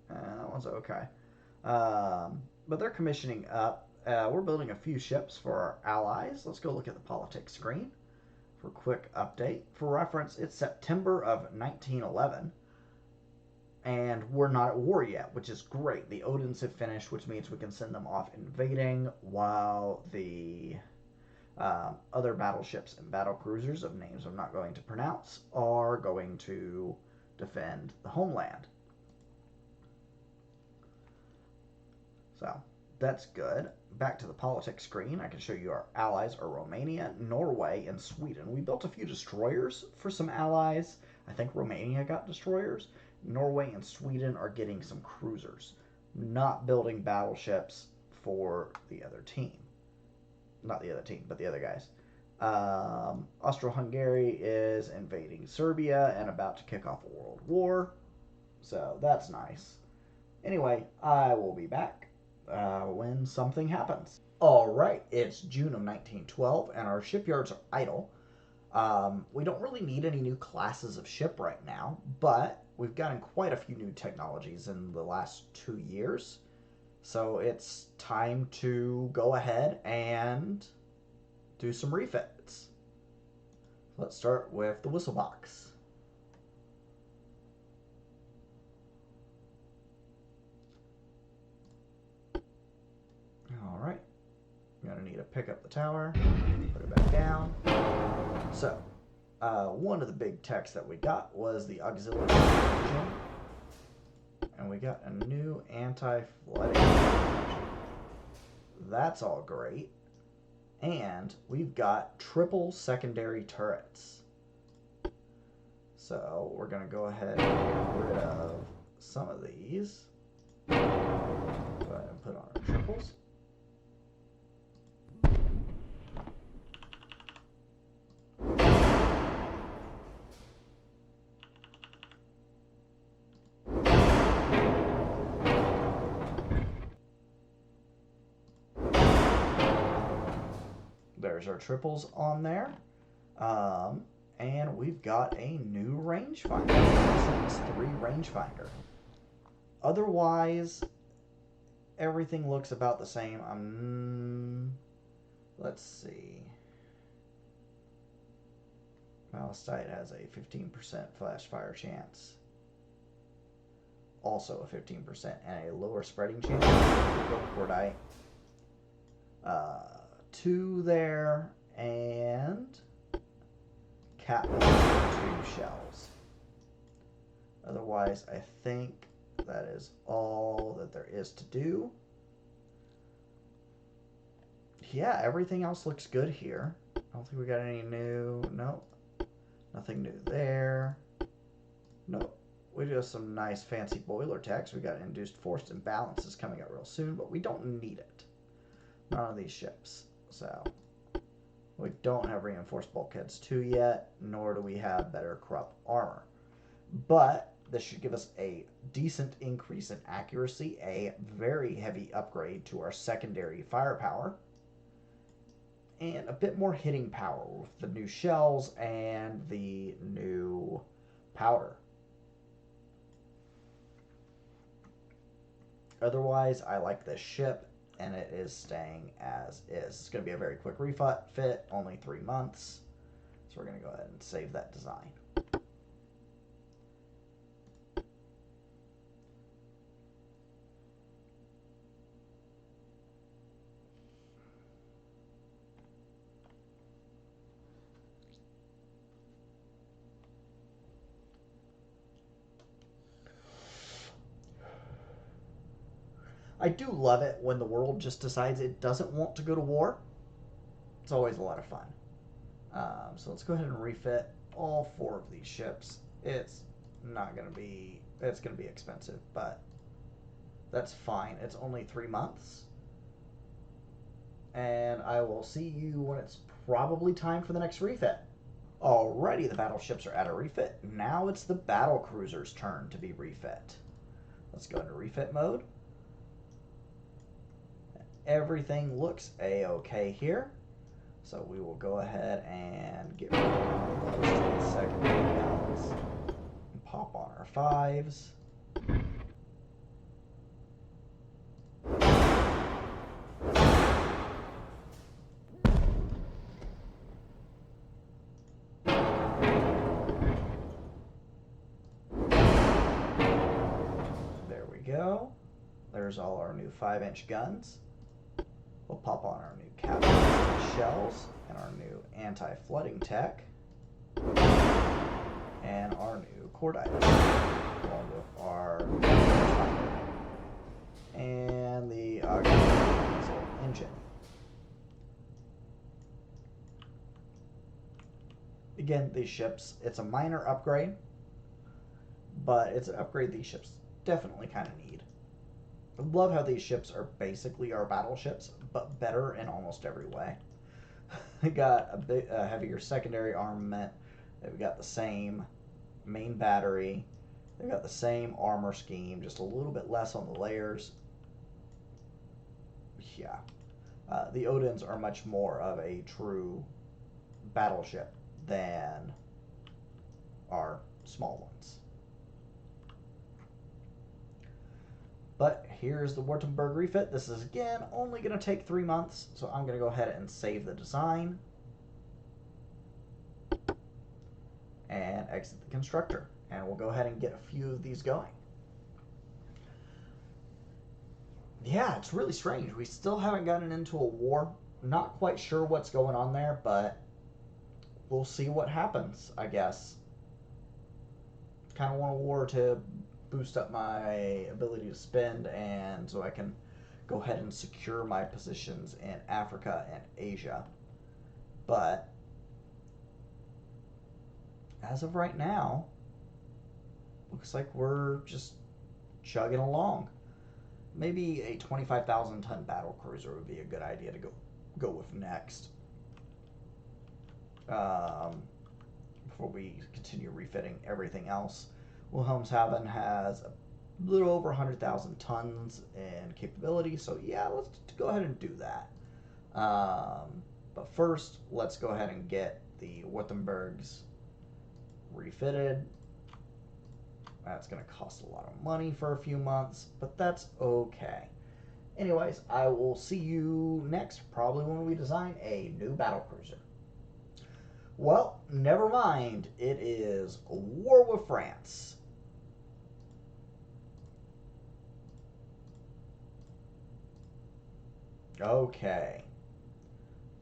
That one's okay. But they're commissioning up. We're building a few ships for our allies. Let's go look at the politics screen for a quick update. For reference, it's September of 1911. And we're not at war yet, which is great. The Odins have finished, which means we can send them off invading, while the other battleships and battle cruisers of names I'm not going to pronounce are going to defend the homeland. So that's good. Back to the politics screen, I can show you our allies are Romania, Norway, and Sweden. We built a few destroyers for some allies. I think Romania got destroyers. Norway and Sweden are getting some cruisers. Not building battleships for the other team. Not the other team, but the other guys. Austro-Hungary is invading Serbia and about to kick off a world war. So that's nice. Anyway, I will be back when something happens. Alright, it's June of 1912 and our shipyards are idle. We don't really need any new classes of ship right now, but we've gotten quite a few new technologies in the last 2 years. So it's time to go ahead and do some refits. Let's start with the whistle box. to pick up the tower, put it back down. So, one of the big techs that we got was the auxiliary engine. And we got a new anti-flooding engine. That's all great. And we've got triple secondary turrets. So we're going to go ahead and get rid of some of these. Go ahead and put on our triples. There's our triples on there. And we've got a new rangefinder. This is 3 rangefinder. Otherwise, everything looks about the same. Let's see. Malastite has a 15% flash fire chance. Also a 15% and a lower spreading chance. Cordite. 2 there, and cat 2 shells. Otherwise, I think that is all that there is to do. Yeah, everything else looks good here. I don't think we got any new. Nope. Nothing new there. Nope. We do have some nice fancy boiler techs. We got induced forced imbalances coming out real soon, but we don't need it. None of these ships. So, we don't have reinforced bulkheads 2 yet, nor do we have better corrupt armor. But this should give us a decent increase in accuracy, a very heavy upgrade to our secondary firepower, and a bit more hitting power with the new shells and the new powder. Otherwise, I like this ship, and it is staying as is. It's going to be a very quick refit, only 3 months. So we're going to go ahead and save that design. I do love it when the world just decides it doesn't want to go to war. It's always a lot of fun. So let's go ahead and refit all 4 of these ships. It's not going to be, it's going to be expensive, but that's fine. It's only 3 months. And I will see you when it's probably time for the next refit. Alrighty, the battleships are at a refit. Now it's the battle cruiser's turn to be refit. Let's go into refit mode. Everything looks a-okay here. So we will go ahead and get rid of those secondary guns and pop on our 5s. There we go. There's all our new 5-inch guns. We'll pop on our new capitalistic shells and our new anti-flooding tech and our new cordite along with our and the auxiliary diesel engine. Again, these ships, it's a minor upgrade, but it's an upgrade these ships definitely kind of need. I love how these ships are basically our battleships, but better in almost every way. They got a heavier secondary armament. They've got the same main battery. They've got the same armor scheme, just a little bit less on the layers. Yeah. The Odins are much more of a true battleship than our small ones. But here's the Württemberg refit. This is, again, only going to take 3 months, so I'm going to go ahead and save the design and exit the constructor. And we'll go ahead and get a few of these going. Yeah, it's really strange. We still haven't gotten into a war. Not quite sure what's going on there, but we'll see what happens, I guess. Kind of want a war to boost up my ability to spend, and so I can go ahead and secure my positions in Africa and Asia. But as of right now, looks like we're just chugging along. Maybe a 25,000 ton battle cruiser would be a good idea to go with next. Before we continue refitting everything else. Wilhelmshaven has a little over 100,000 tons in capability, so yeah, let's go ahead and do that. But first, let's go ahead and get the Württembergs refitted. That's going to cost a lot of money for a few months, but that's okay. Anyways, I will see you next, probably when we design a new battlecruiser. Well, never mind. It is war with France. Okay.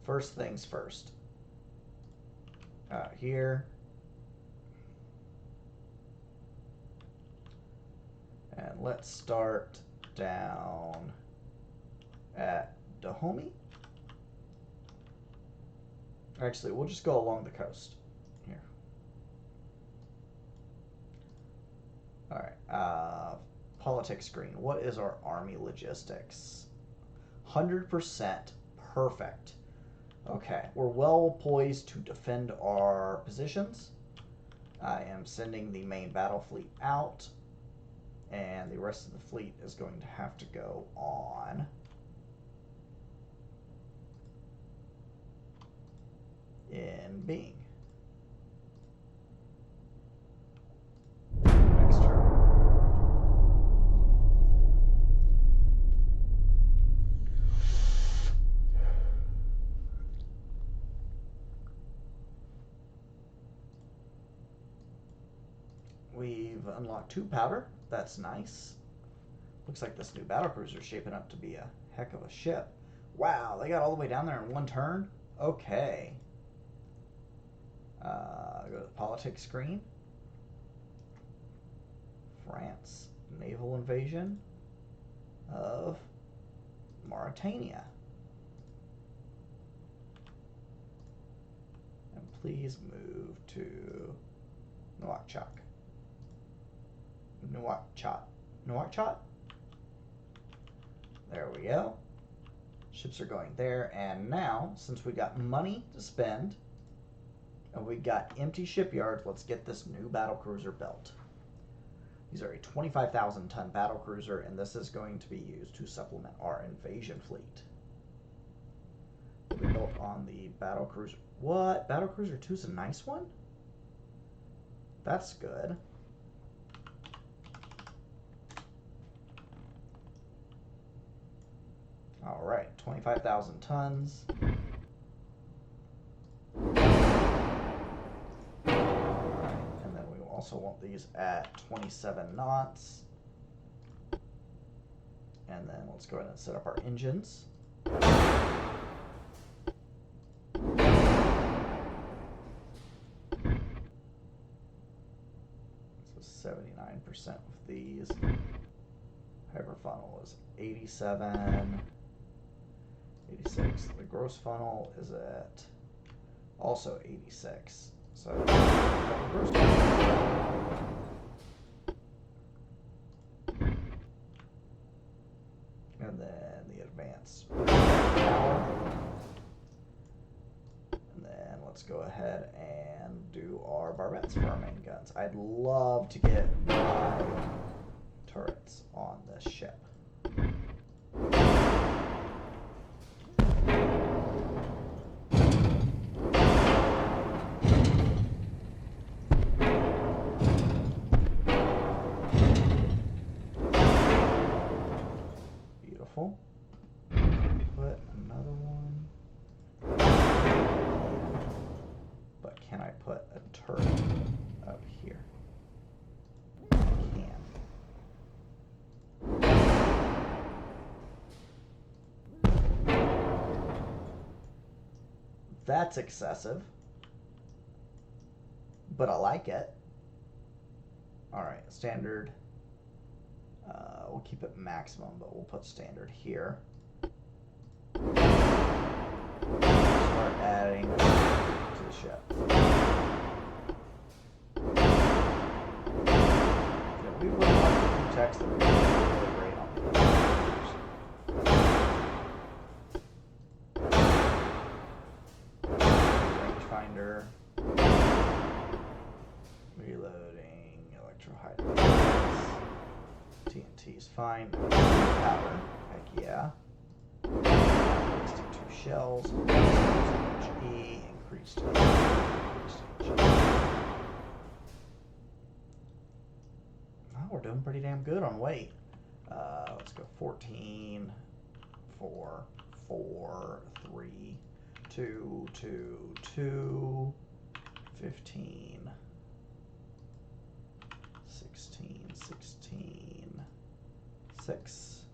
First things first. Here. And let's start down at Dahomey. Actually, we'll just go along the coast here. All right. Politics screen. What is our army logistics? 100% perfect. Okay, we're well poised to defend our positions. I am sending the main battle fleet out, and the rest of the fleet is going to have to go on in Bing. Next turn. We've unlocked 2 powder. That's nice. Looks like this new battlecruiser is shaping up to be a heck of a ship. Wow, they got all the way down there in one turn? Okay. Go to the politics screen. France, naval invasion of Mauritania. And please move to Nouakchott. Nouakchott? There we go. Ships are going there, and now, since we got money to spend, and we got empty shipyards, let's get this new battlecruiser built. These are a 25,000 ton battlecruiser, and this is going to be used to supplement our invasion fleet. We built on the battlecruiser. What? Battlecruiser 2 is a nice one? That's good. All right, 25,000 tons. And then we also want these at 27 knots. And then let's go ahead and set up our engines. So 79% of these. Hyper funnel is 87. 86. The gross funnel is at also 86. So gross and then the advanced power. And then let's go ahead and do our barbettes for our main guns. I'd love to get my turrets on this ship. Put another one. But can I put a turret up here? I can. That's excessive. But I like it. Alright, standard. We'll keep it maximum, but we'll put standard here. Start adding to the ship. Yeah, we would like a few texts that are really great on the rangefinder. Reloading, electro hydraulics. TNT's fine. Powder, heck yeah. Ballistic 2 shells. HE, increased HE. Oh, we're doing pretty damn good on weight. Let's go 14, 4, 4, 3, 2, 2, 2, 15. 16, 16, 6.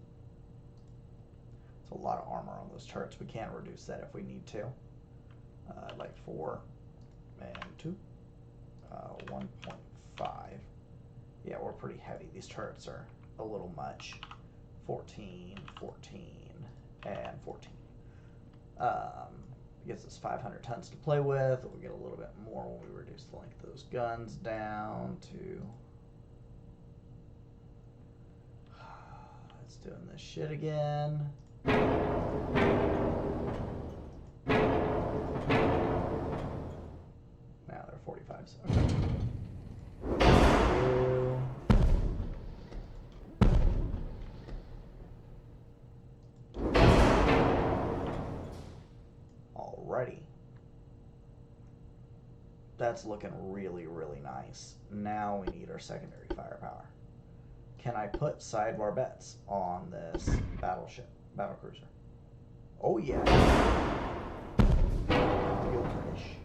It's a lot of armor on those turrets. We can reduce that if we need to. Like 4 and 2. 1.5. Yeah, we're pretty heavy. These turrets are a little much. 14, 14, and 14. Gives us 500 tons to play with. We'll get a little bit more when we reduce the length of those guns down to... It's doing this shit again. Now they're 45s. Okay. Alrighty. That's looking really, really nice. Now we need our secondary firepower. Can I put sidebar bets on this battleship, battlecruiser? Oh yeah. Real British.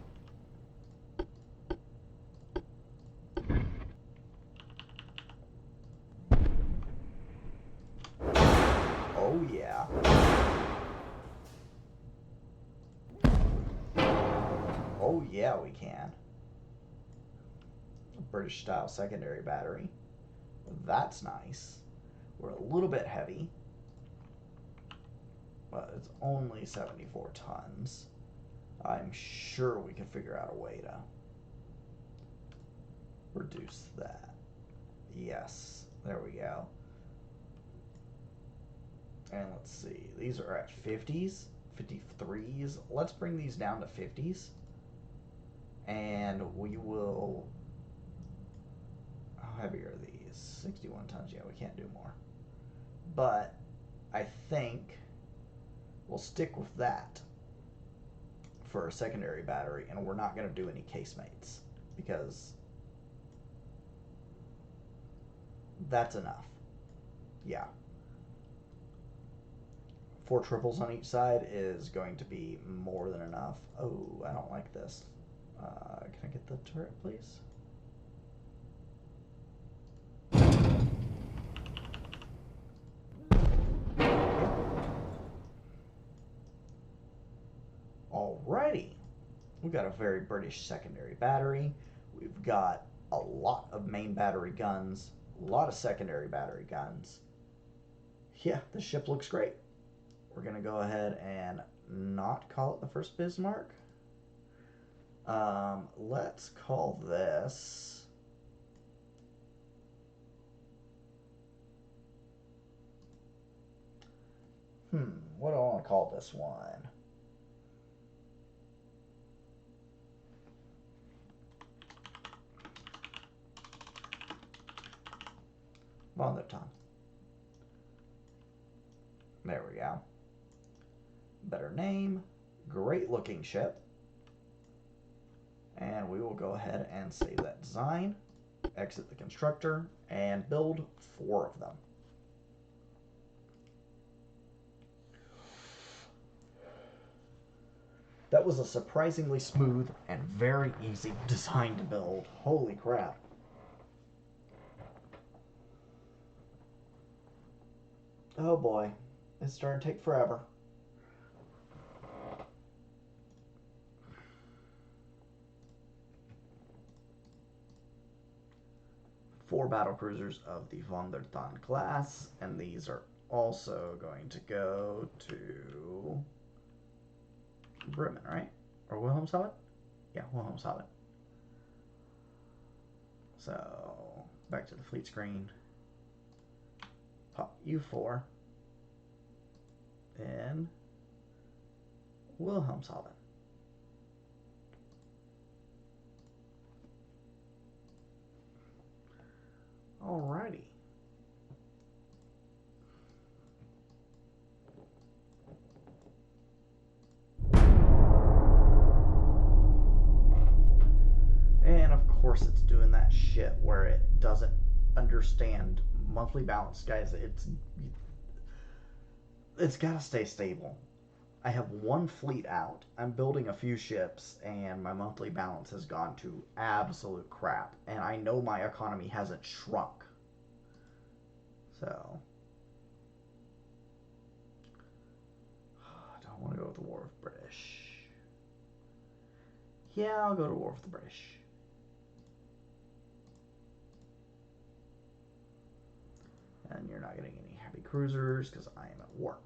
Oh yeah. Oh yeah, we can. British style secondary battery. That's nice. We're a little bit heavy, but it's only 74 tons. I'm sure we can figure out a way to reduce that. Yes, there we go. And let's see, these are at 50s, 53s. Let's bring these down to 50s. And we will... How heavy are these? 61 tons. Yeah, we can't do more. But I think we'll stick with that for a secondary battery, and we're not going to do any casemates because that's enough. Yeah. 4 triples on each side is going to be more than enough. Oh, I don't like this. Can I get the turret, please? Alrighty. We've got a very British secondary battery. We've got a lot of main battery guns, a lot of secondary battery guns. Yeah, the ship looks great. We're going to go ahead and not call it the first Bismarck. Let's call this... what do I want to call this one? Vonderton. There we go. Better name. Great looking ship. And we will go ahead and save that design, exit the constructor, and build 4 of them. That was a surprisingly smooth and very easy design to build. Holy crap. Oh boy, it's starting to take forever. battle cruisers of the von der Thun class, and these are also going to go to Bremen, right? Or Wilhelmshaven? Yeah, Wilhelmshaven. So, back to the fleet screen. Pop U4 in Wilhelmshaven. Alrighty. And of course it's doing that shit where it doesn't understand monthly balance, guys. It's got to stay stable. I have one fleet out. I'm building a few ships, and my monthly balance has gone to absolute crap. And I know my economy hasn't shrunk. So, I don't want to go to war with British. Yeah, I'll go to war with the British. And you're not getting any heavy cruisers because I am at war.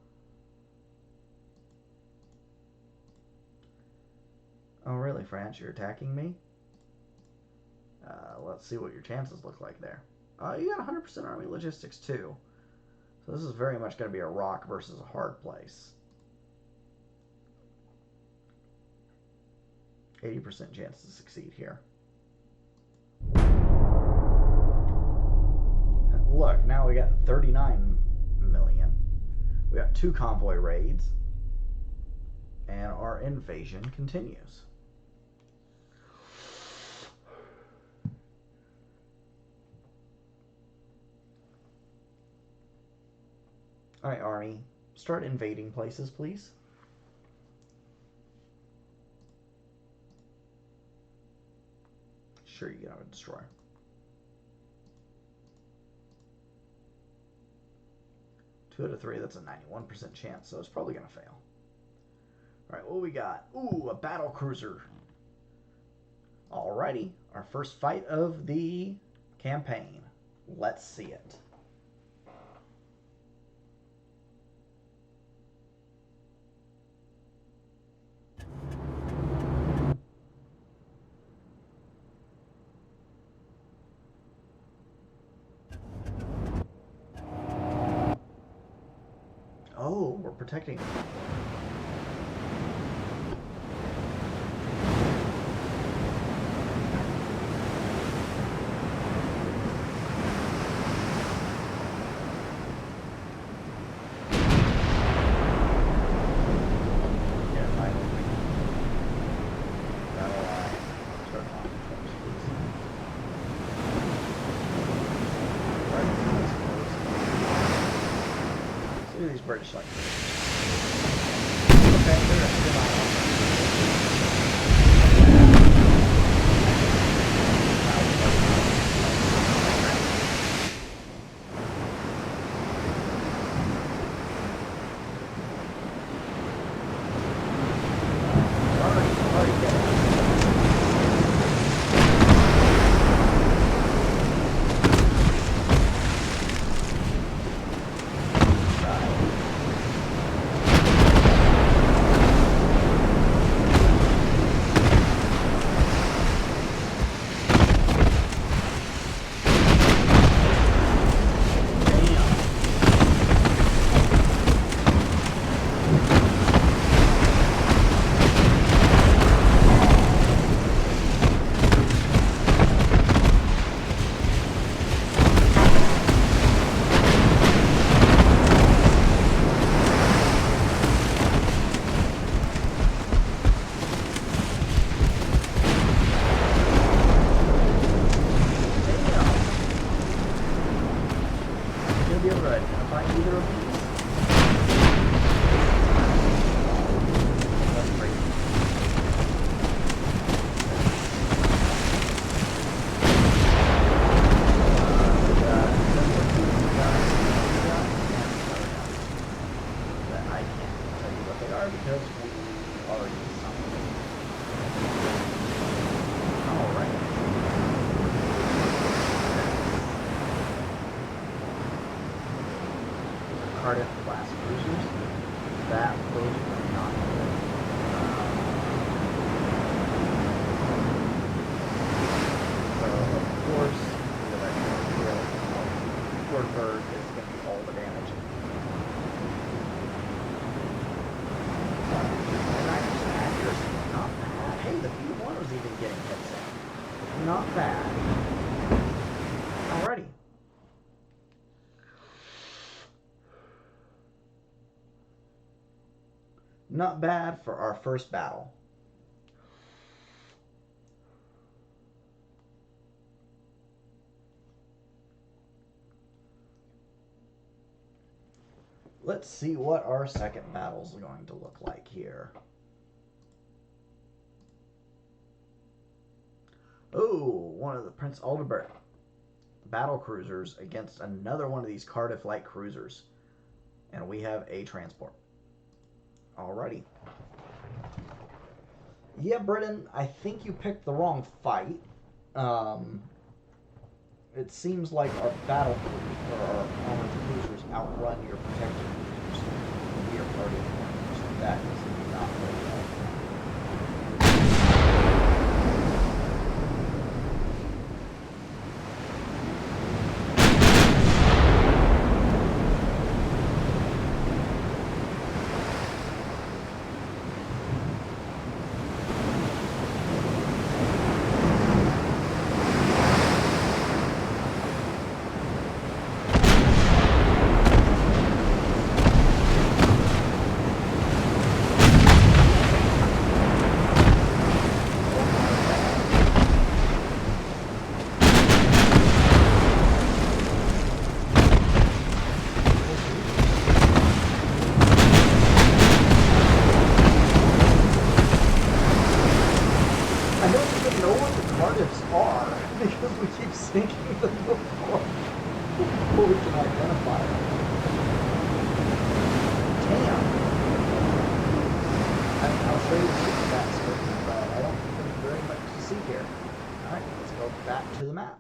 Oh, really, France? You're attacking me? Let's see what your chances look like there. You got 100% army logistics, too. So this is very much going to be a rock versus a hard place. 80% chance to succeed here. And look, now we got 39 million. We got 2 convoy raids. And our invasion continues. Alright, Army, start invading places, please. Sure, you can have a destroyer. Two out of 3, that's a 91% chance, so it's probably going to fail. Alright, what we got? Ooh, a battle cruiser. Alrighty, our first fight of the campaign. Let's see it. Oh, we're protecting them. British like this. Okay, they're still out. Cardiff class cruisers. Those are not good. So of course, Bird is going to be all the damage. And accuracy, not bad. Hey, the B1 was even getting hits in. Not bad. Alrighty. Not bad for our first battle. Let's see what our second battle is going to look like here. Oh, one of the Prince Aldebert battle cruisers against another one of these Cardiff light cruisers. And we have a transport. Alrighty. Yeah, Britain, I think you picked the wrong fight. It seems like our battle cruisers, or our armored cruisers, outrun your protected cruisers. We are part of the that is not very well. Before we can identify it. Damn. I'll show you the stats, but I don't think there's very much to see here. Alright, let's go back to the map.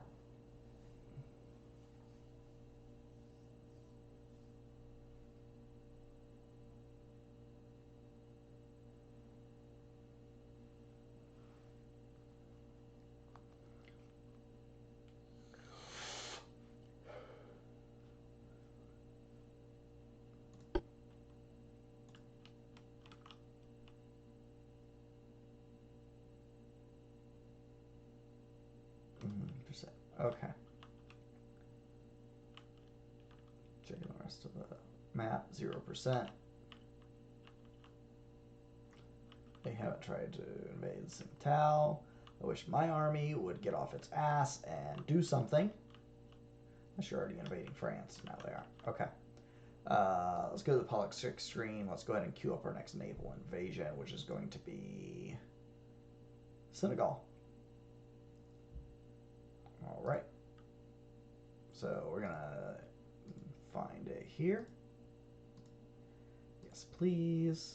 Okay. Checking the rest of the map, 0%. They haven't tried to invade Tsingtao. I wish my army would get off its ass and do something. Unless you're already invading France. No, they aren't. Okay. Let's go to the politics screen. Let's go ahead and queue up our next naval invasion, which is going to be Senegal. All right. So we're going to find it here. Yes, please.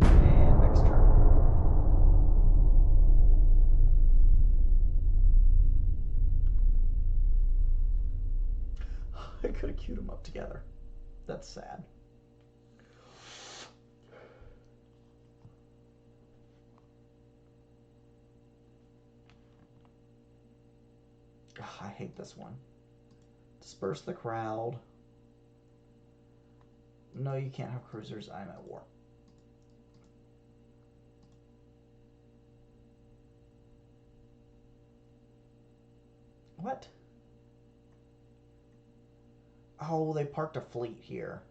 And next turn. I could have queued them up together. That's sad. Ugh, I hate this one. Disperse the crowd. No, you can't have cruisers. I'm at war. What? Oh, they parked a fleet here.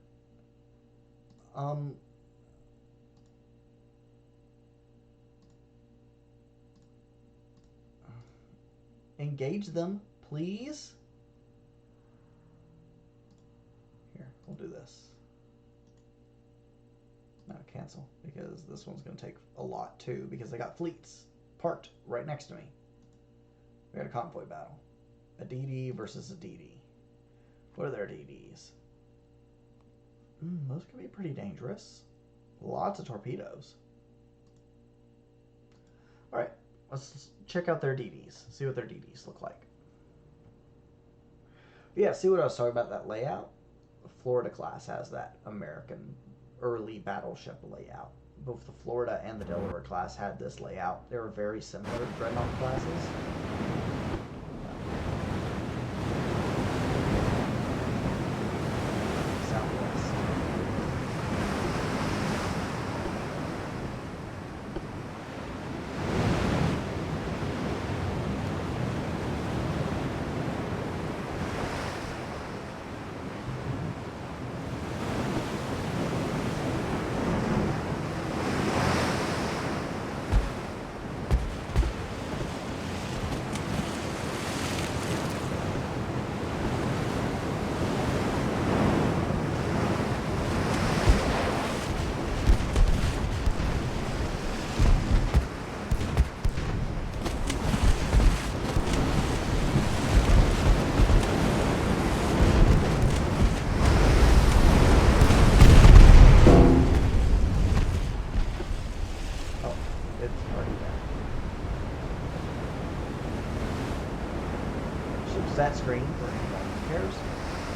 Engage them, please. Here, we'll do this. No, cancel, because this one's going to take a lot too, because they got fleets parked right next to me. We got a convoy battle. A DD versus a DD. What are their DDs? Those could be pretty dangerous. Lots of torpedoes. Alright, let's check out their DDs. See what their DDs look like. But yeah, see what I was talking about, that layout? Florida class has that American early battleship layout. Both the Florida and the Delaware class had this layout. They were very similar to Dreadnought classes. Southwest. That screen for anyone who cares.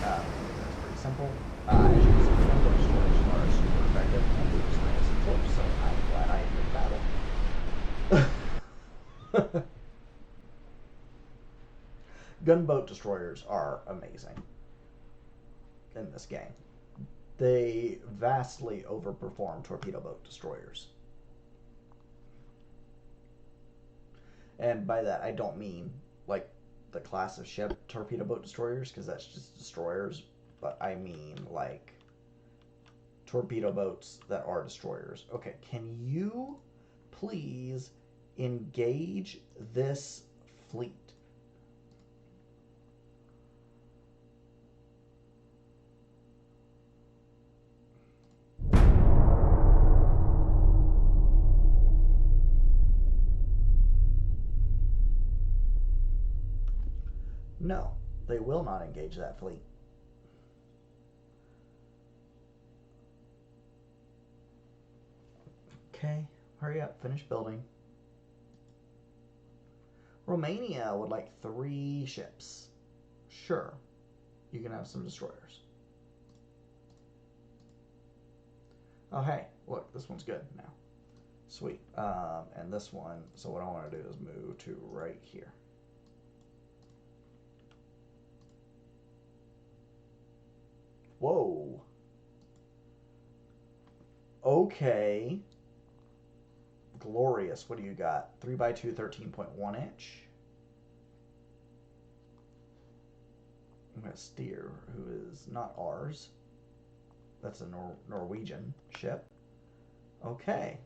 That's pretty simple. As you can see, gunboat destroyers are super effective and they just ran some torps, so I'm glad I entered battle. Gunboat destroyers are amazing in this game. They vastly overperform torpedo boat destroyers. And by that, I don't mean like the class of ship torpedo boat destroyers, because that's just destroyers, but I mean like torpedo boats that are destroyers. Okay, can you please engage this fleet? No, they will not engage that fleet. Okay, hurry up, finish building. Romania would like 3 ships. Sure, you can have some destroyers. Oh, hey, look, this one's good now. Sweet. And this one, so what I want to do is move to right here. Whoa. Okay. Glorious. What do you got? 3x2, 13.1 inch. I'm going to steer, who is not ours. That's a Norwegian ship. Okay.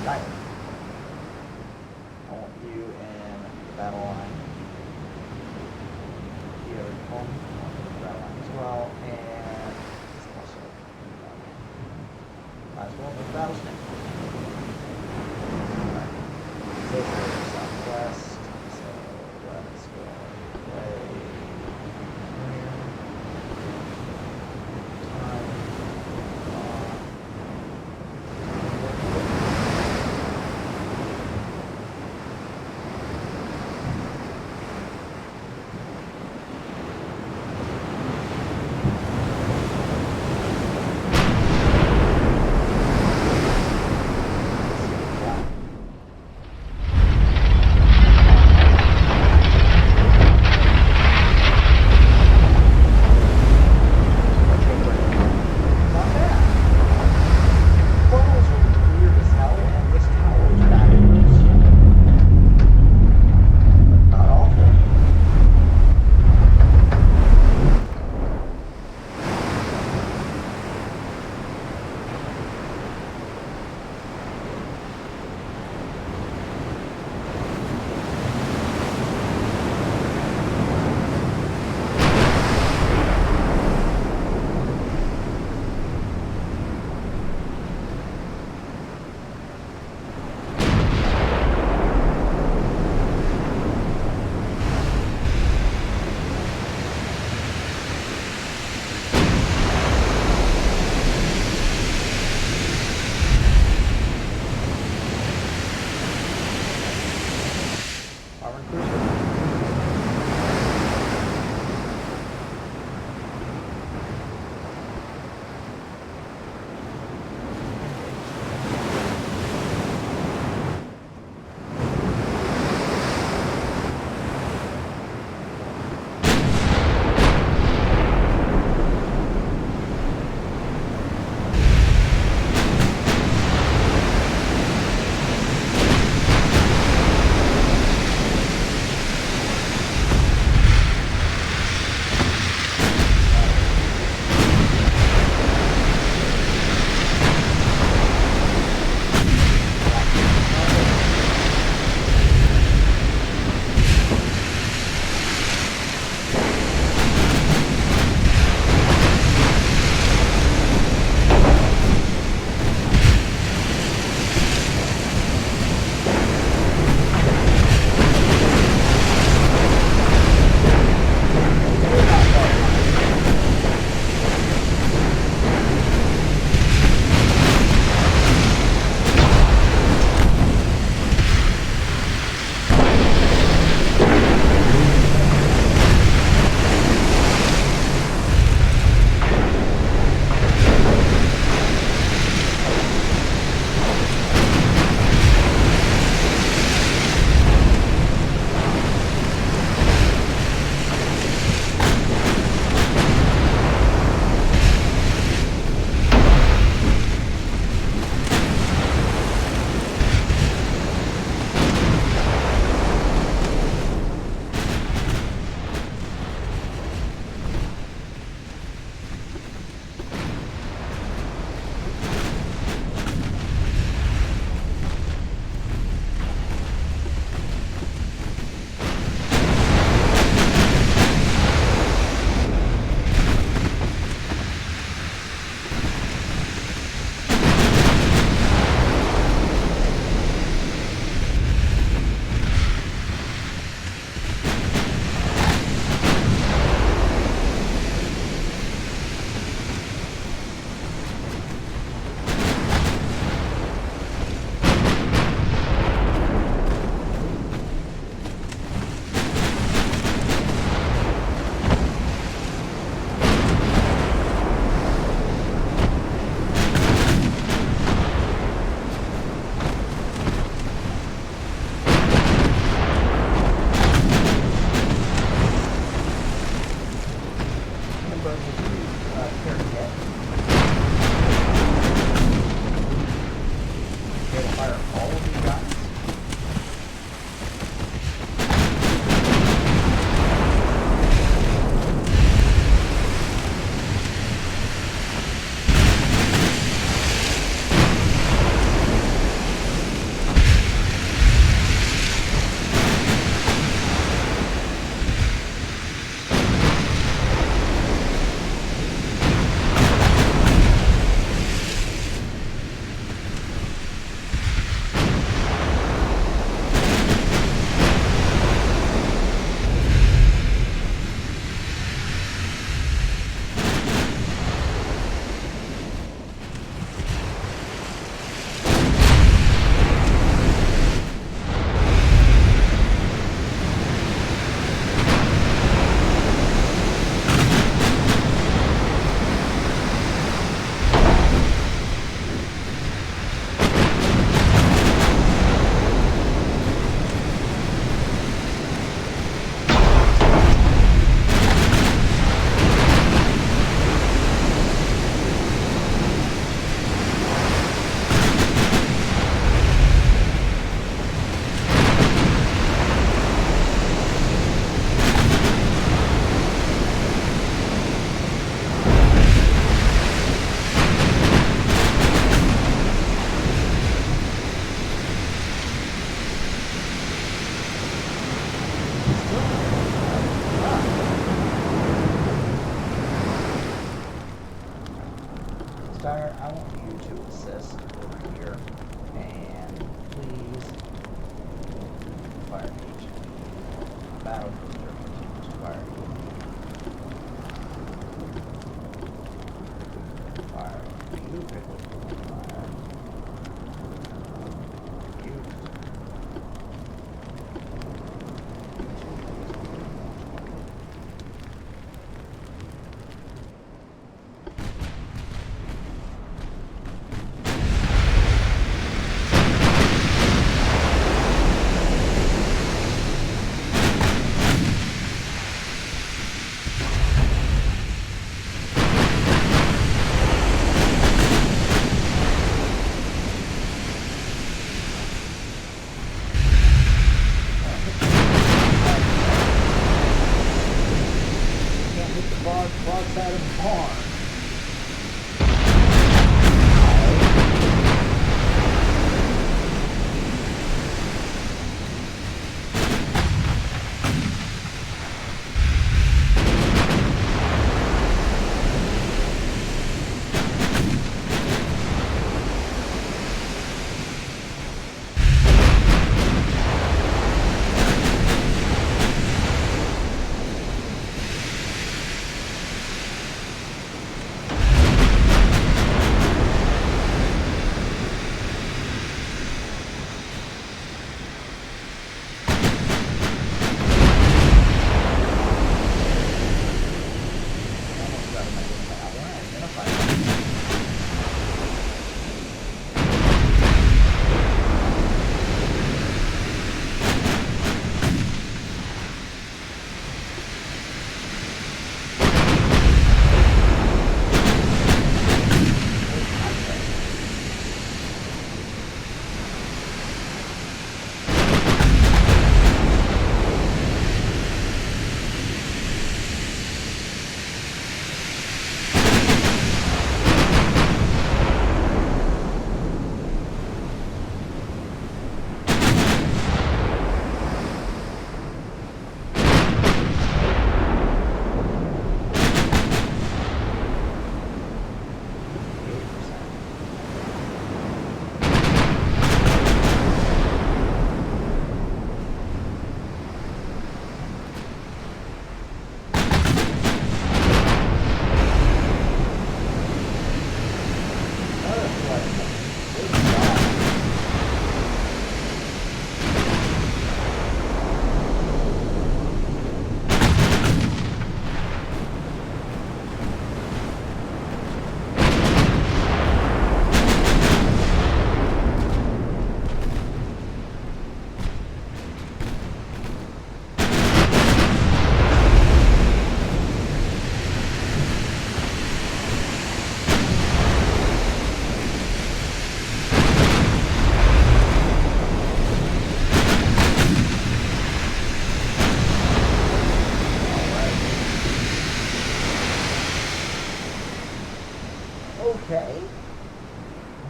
Tyler, I want you in the battle line. You have a home on the battle line as well, and also might as well move battle snake. Alright. So for southwest, so let's go away here.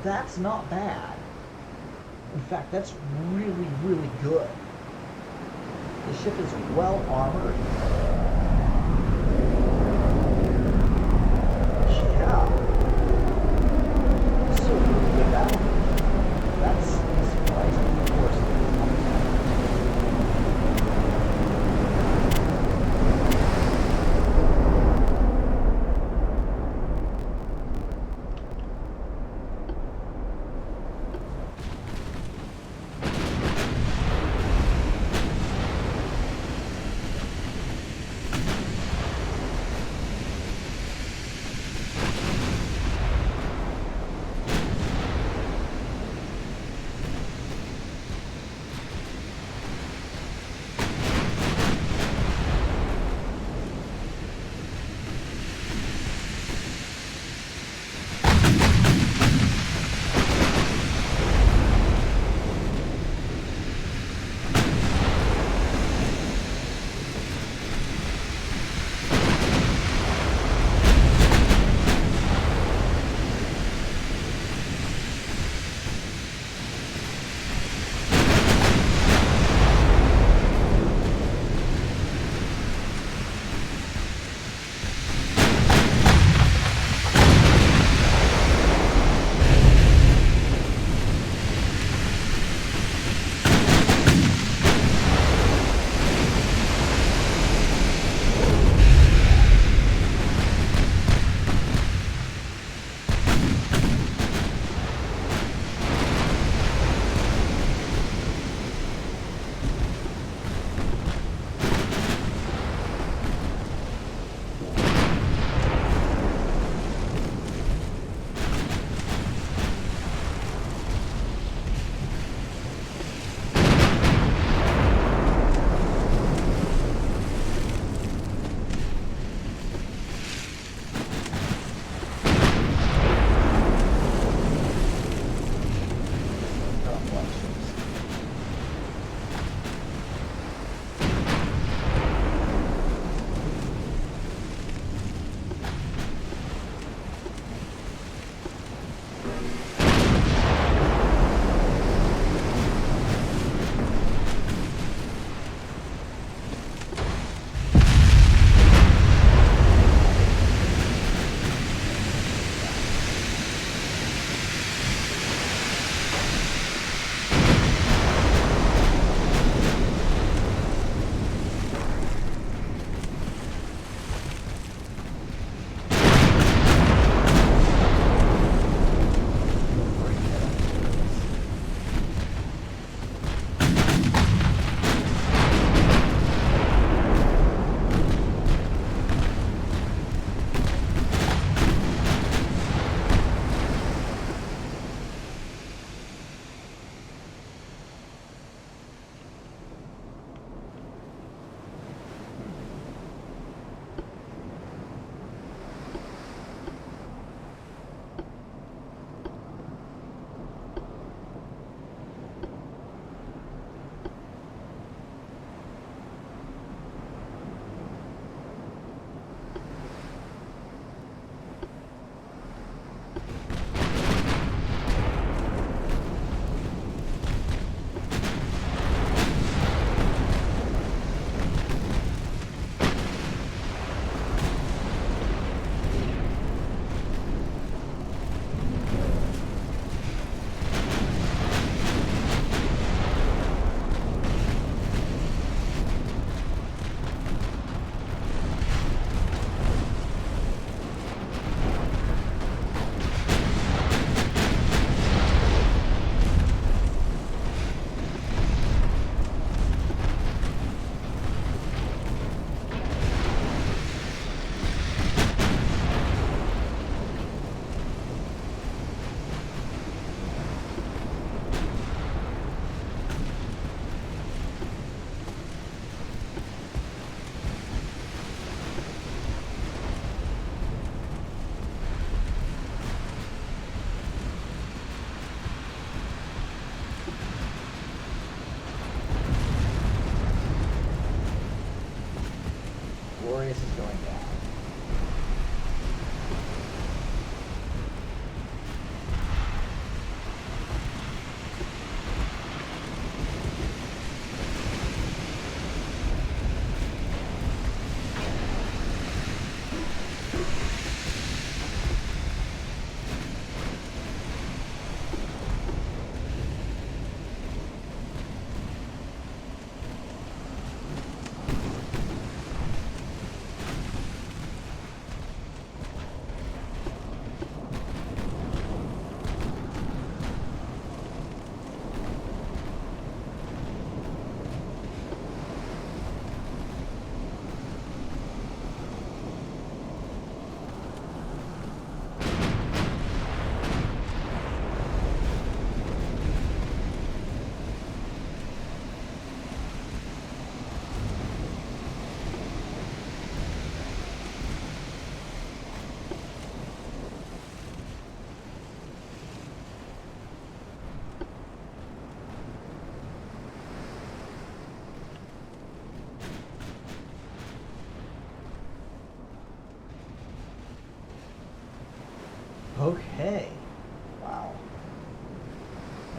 that's not bad. In fact, that's really, really good. The ship is well armored. Yeah. This is a really good battle. That's surprising, of course.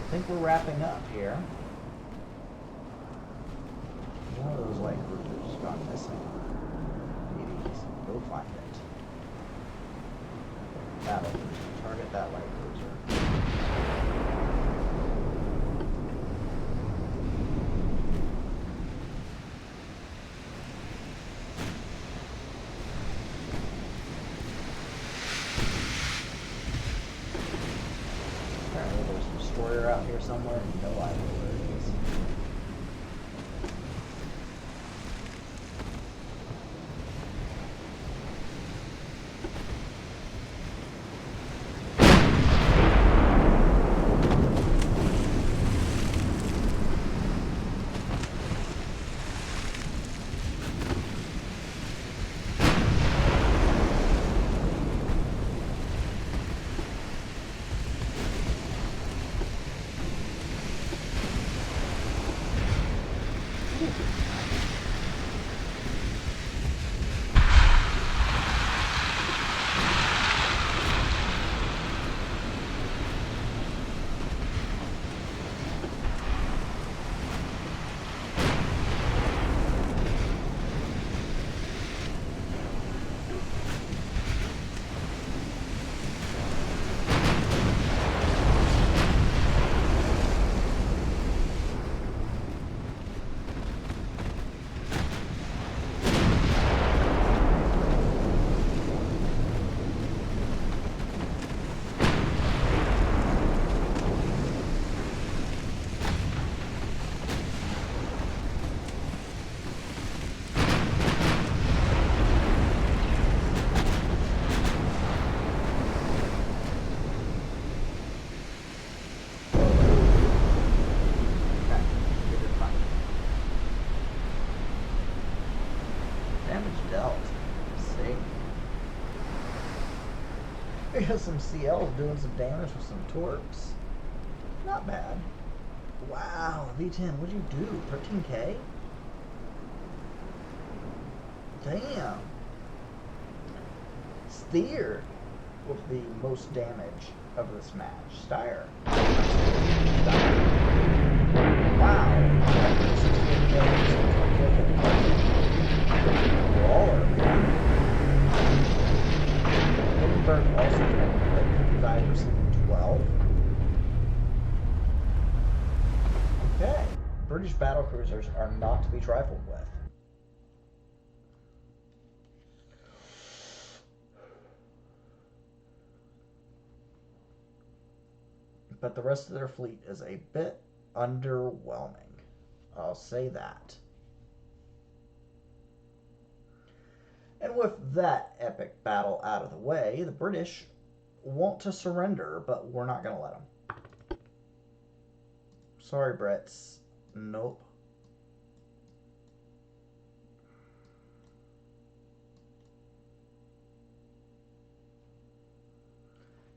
think we're wrapping up here. One of those light cruisers has gone missing. DDs, go find it. Battle cruiser, target that light cruiser. Apparently there's a destroyer out here somewhere, and no idea where it is. Some CLs doing some damage with some torps. Not bad. Wow, V10, what'd you do? 13k? Damn. Steer with the most damage of this match. Steyer. Wow. 16 kills. Brawler. Hindenburg also died receiving 12. Okay. British battlecruisers are not to be trifled with. But the rest of their fleet is a bit underwhelming. I'll say that. And with that epic battle out of the way, the British want to surrender, but we're not going to let them. Sorry, Brits. Nope.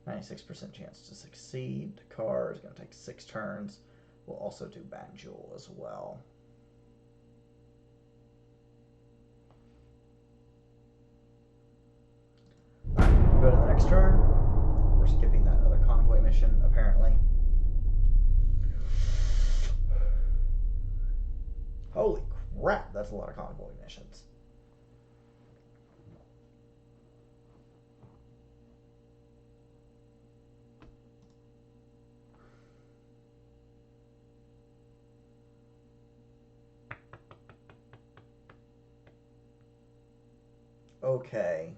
%96 chance to succeed. Dakar is going to take 6 turns. We'll also do Banjul as well. Go to the next turn. We're skipping that other convoy mission, apparently. Holy crap, that's a lot of convoy missions. Okay.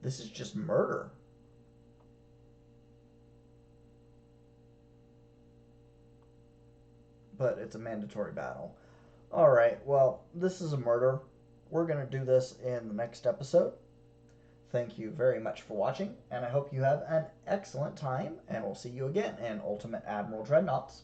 This is just murder. But it's a mandatory battle. Alright, well, this is a murder. We're going to do this in the next episode. Thank you very much for watching, and I hope you have an excellent time, and we'll see you again in Ultimate Admiral Dreadnoughts.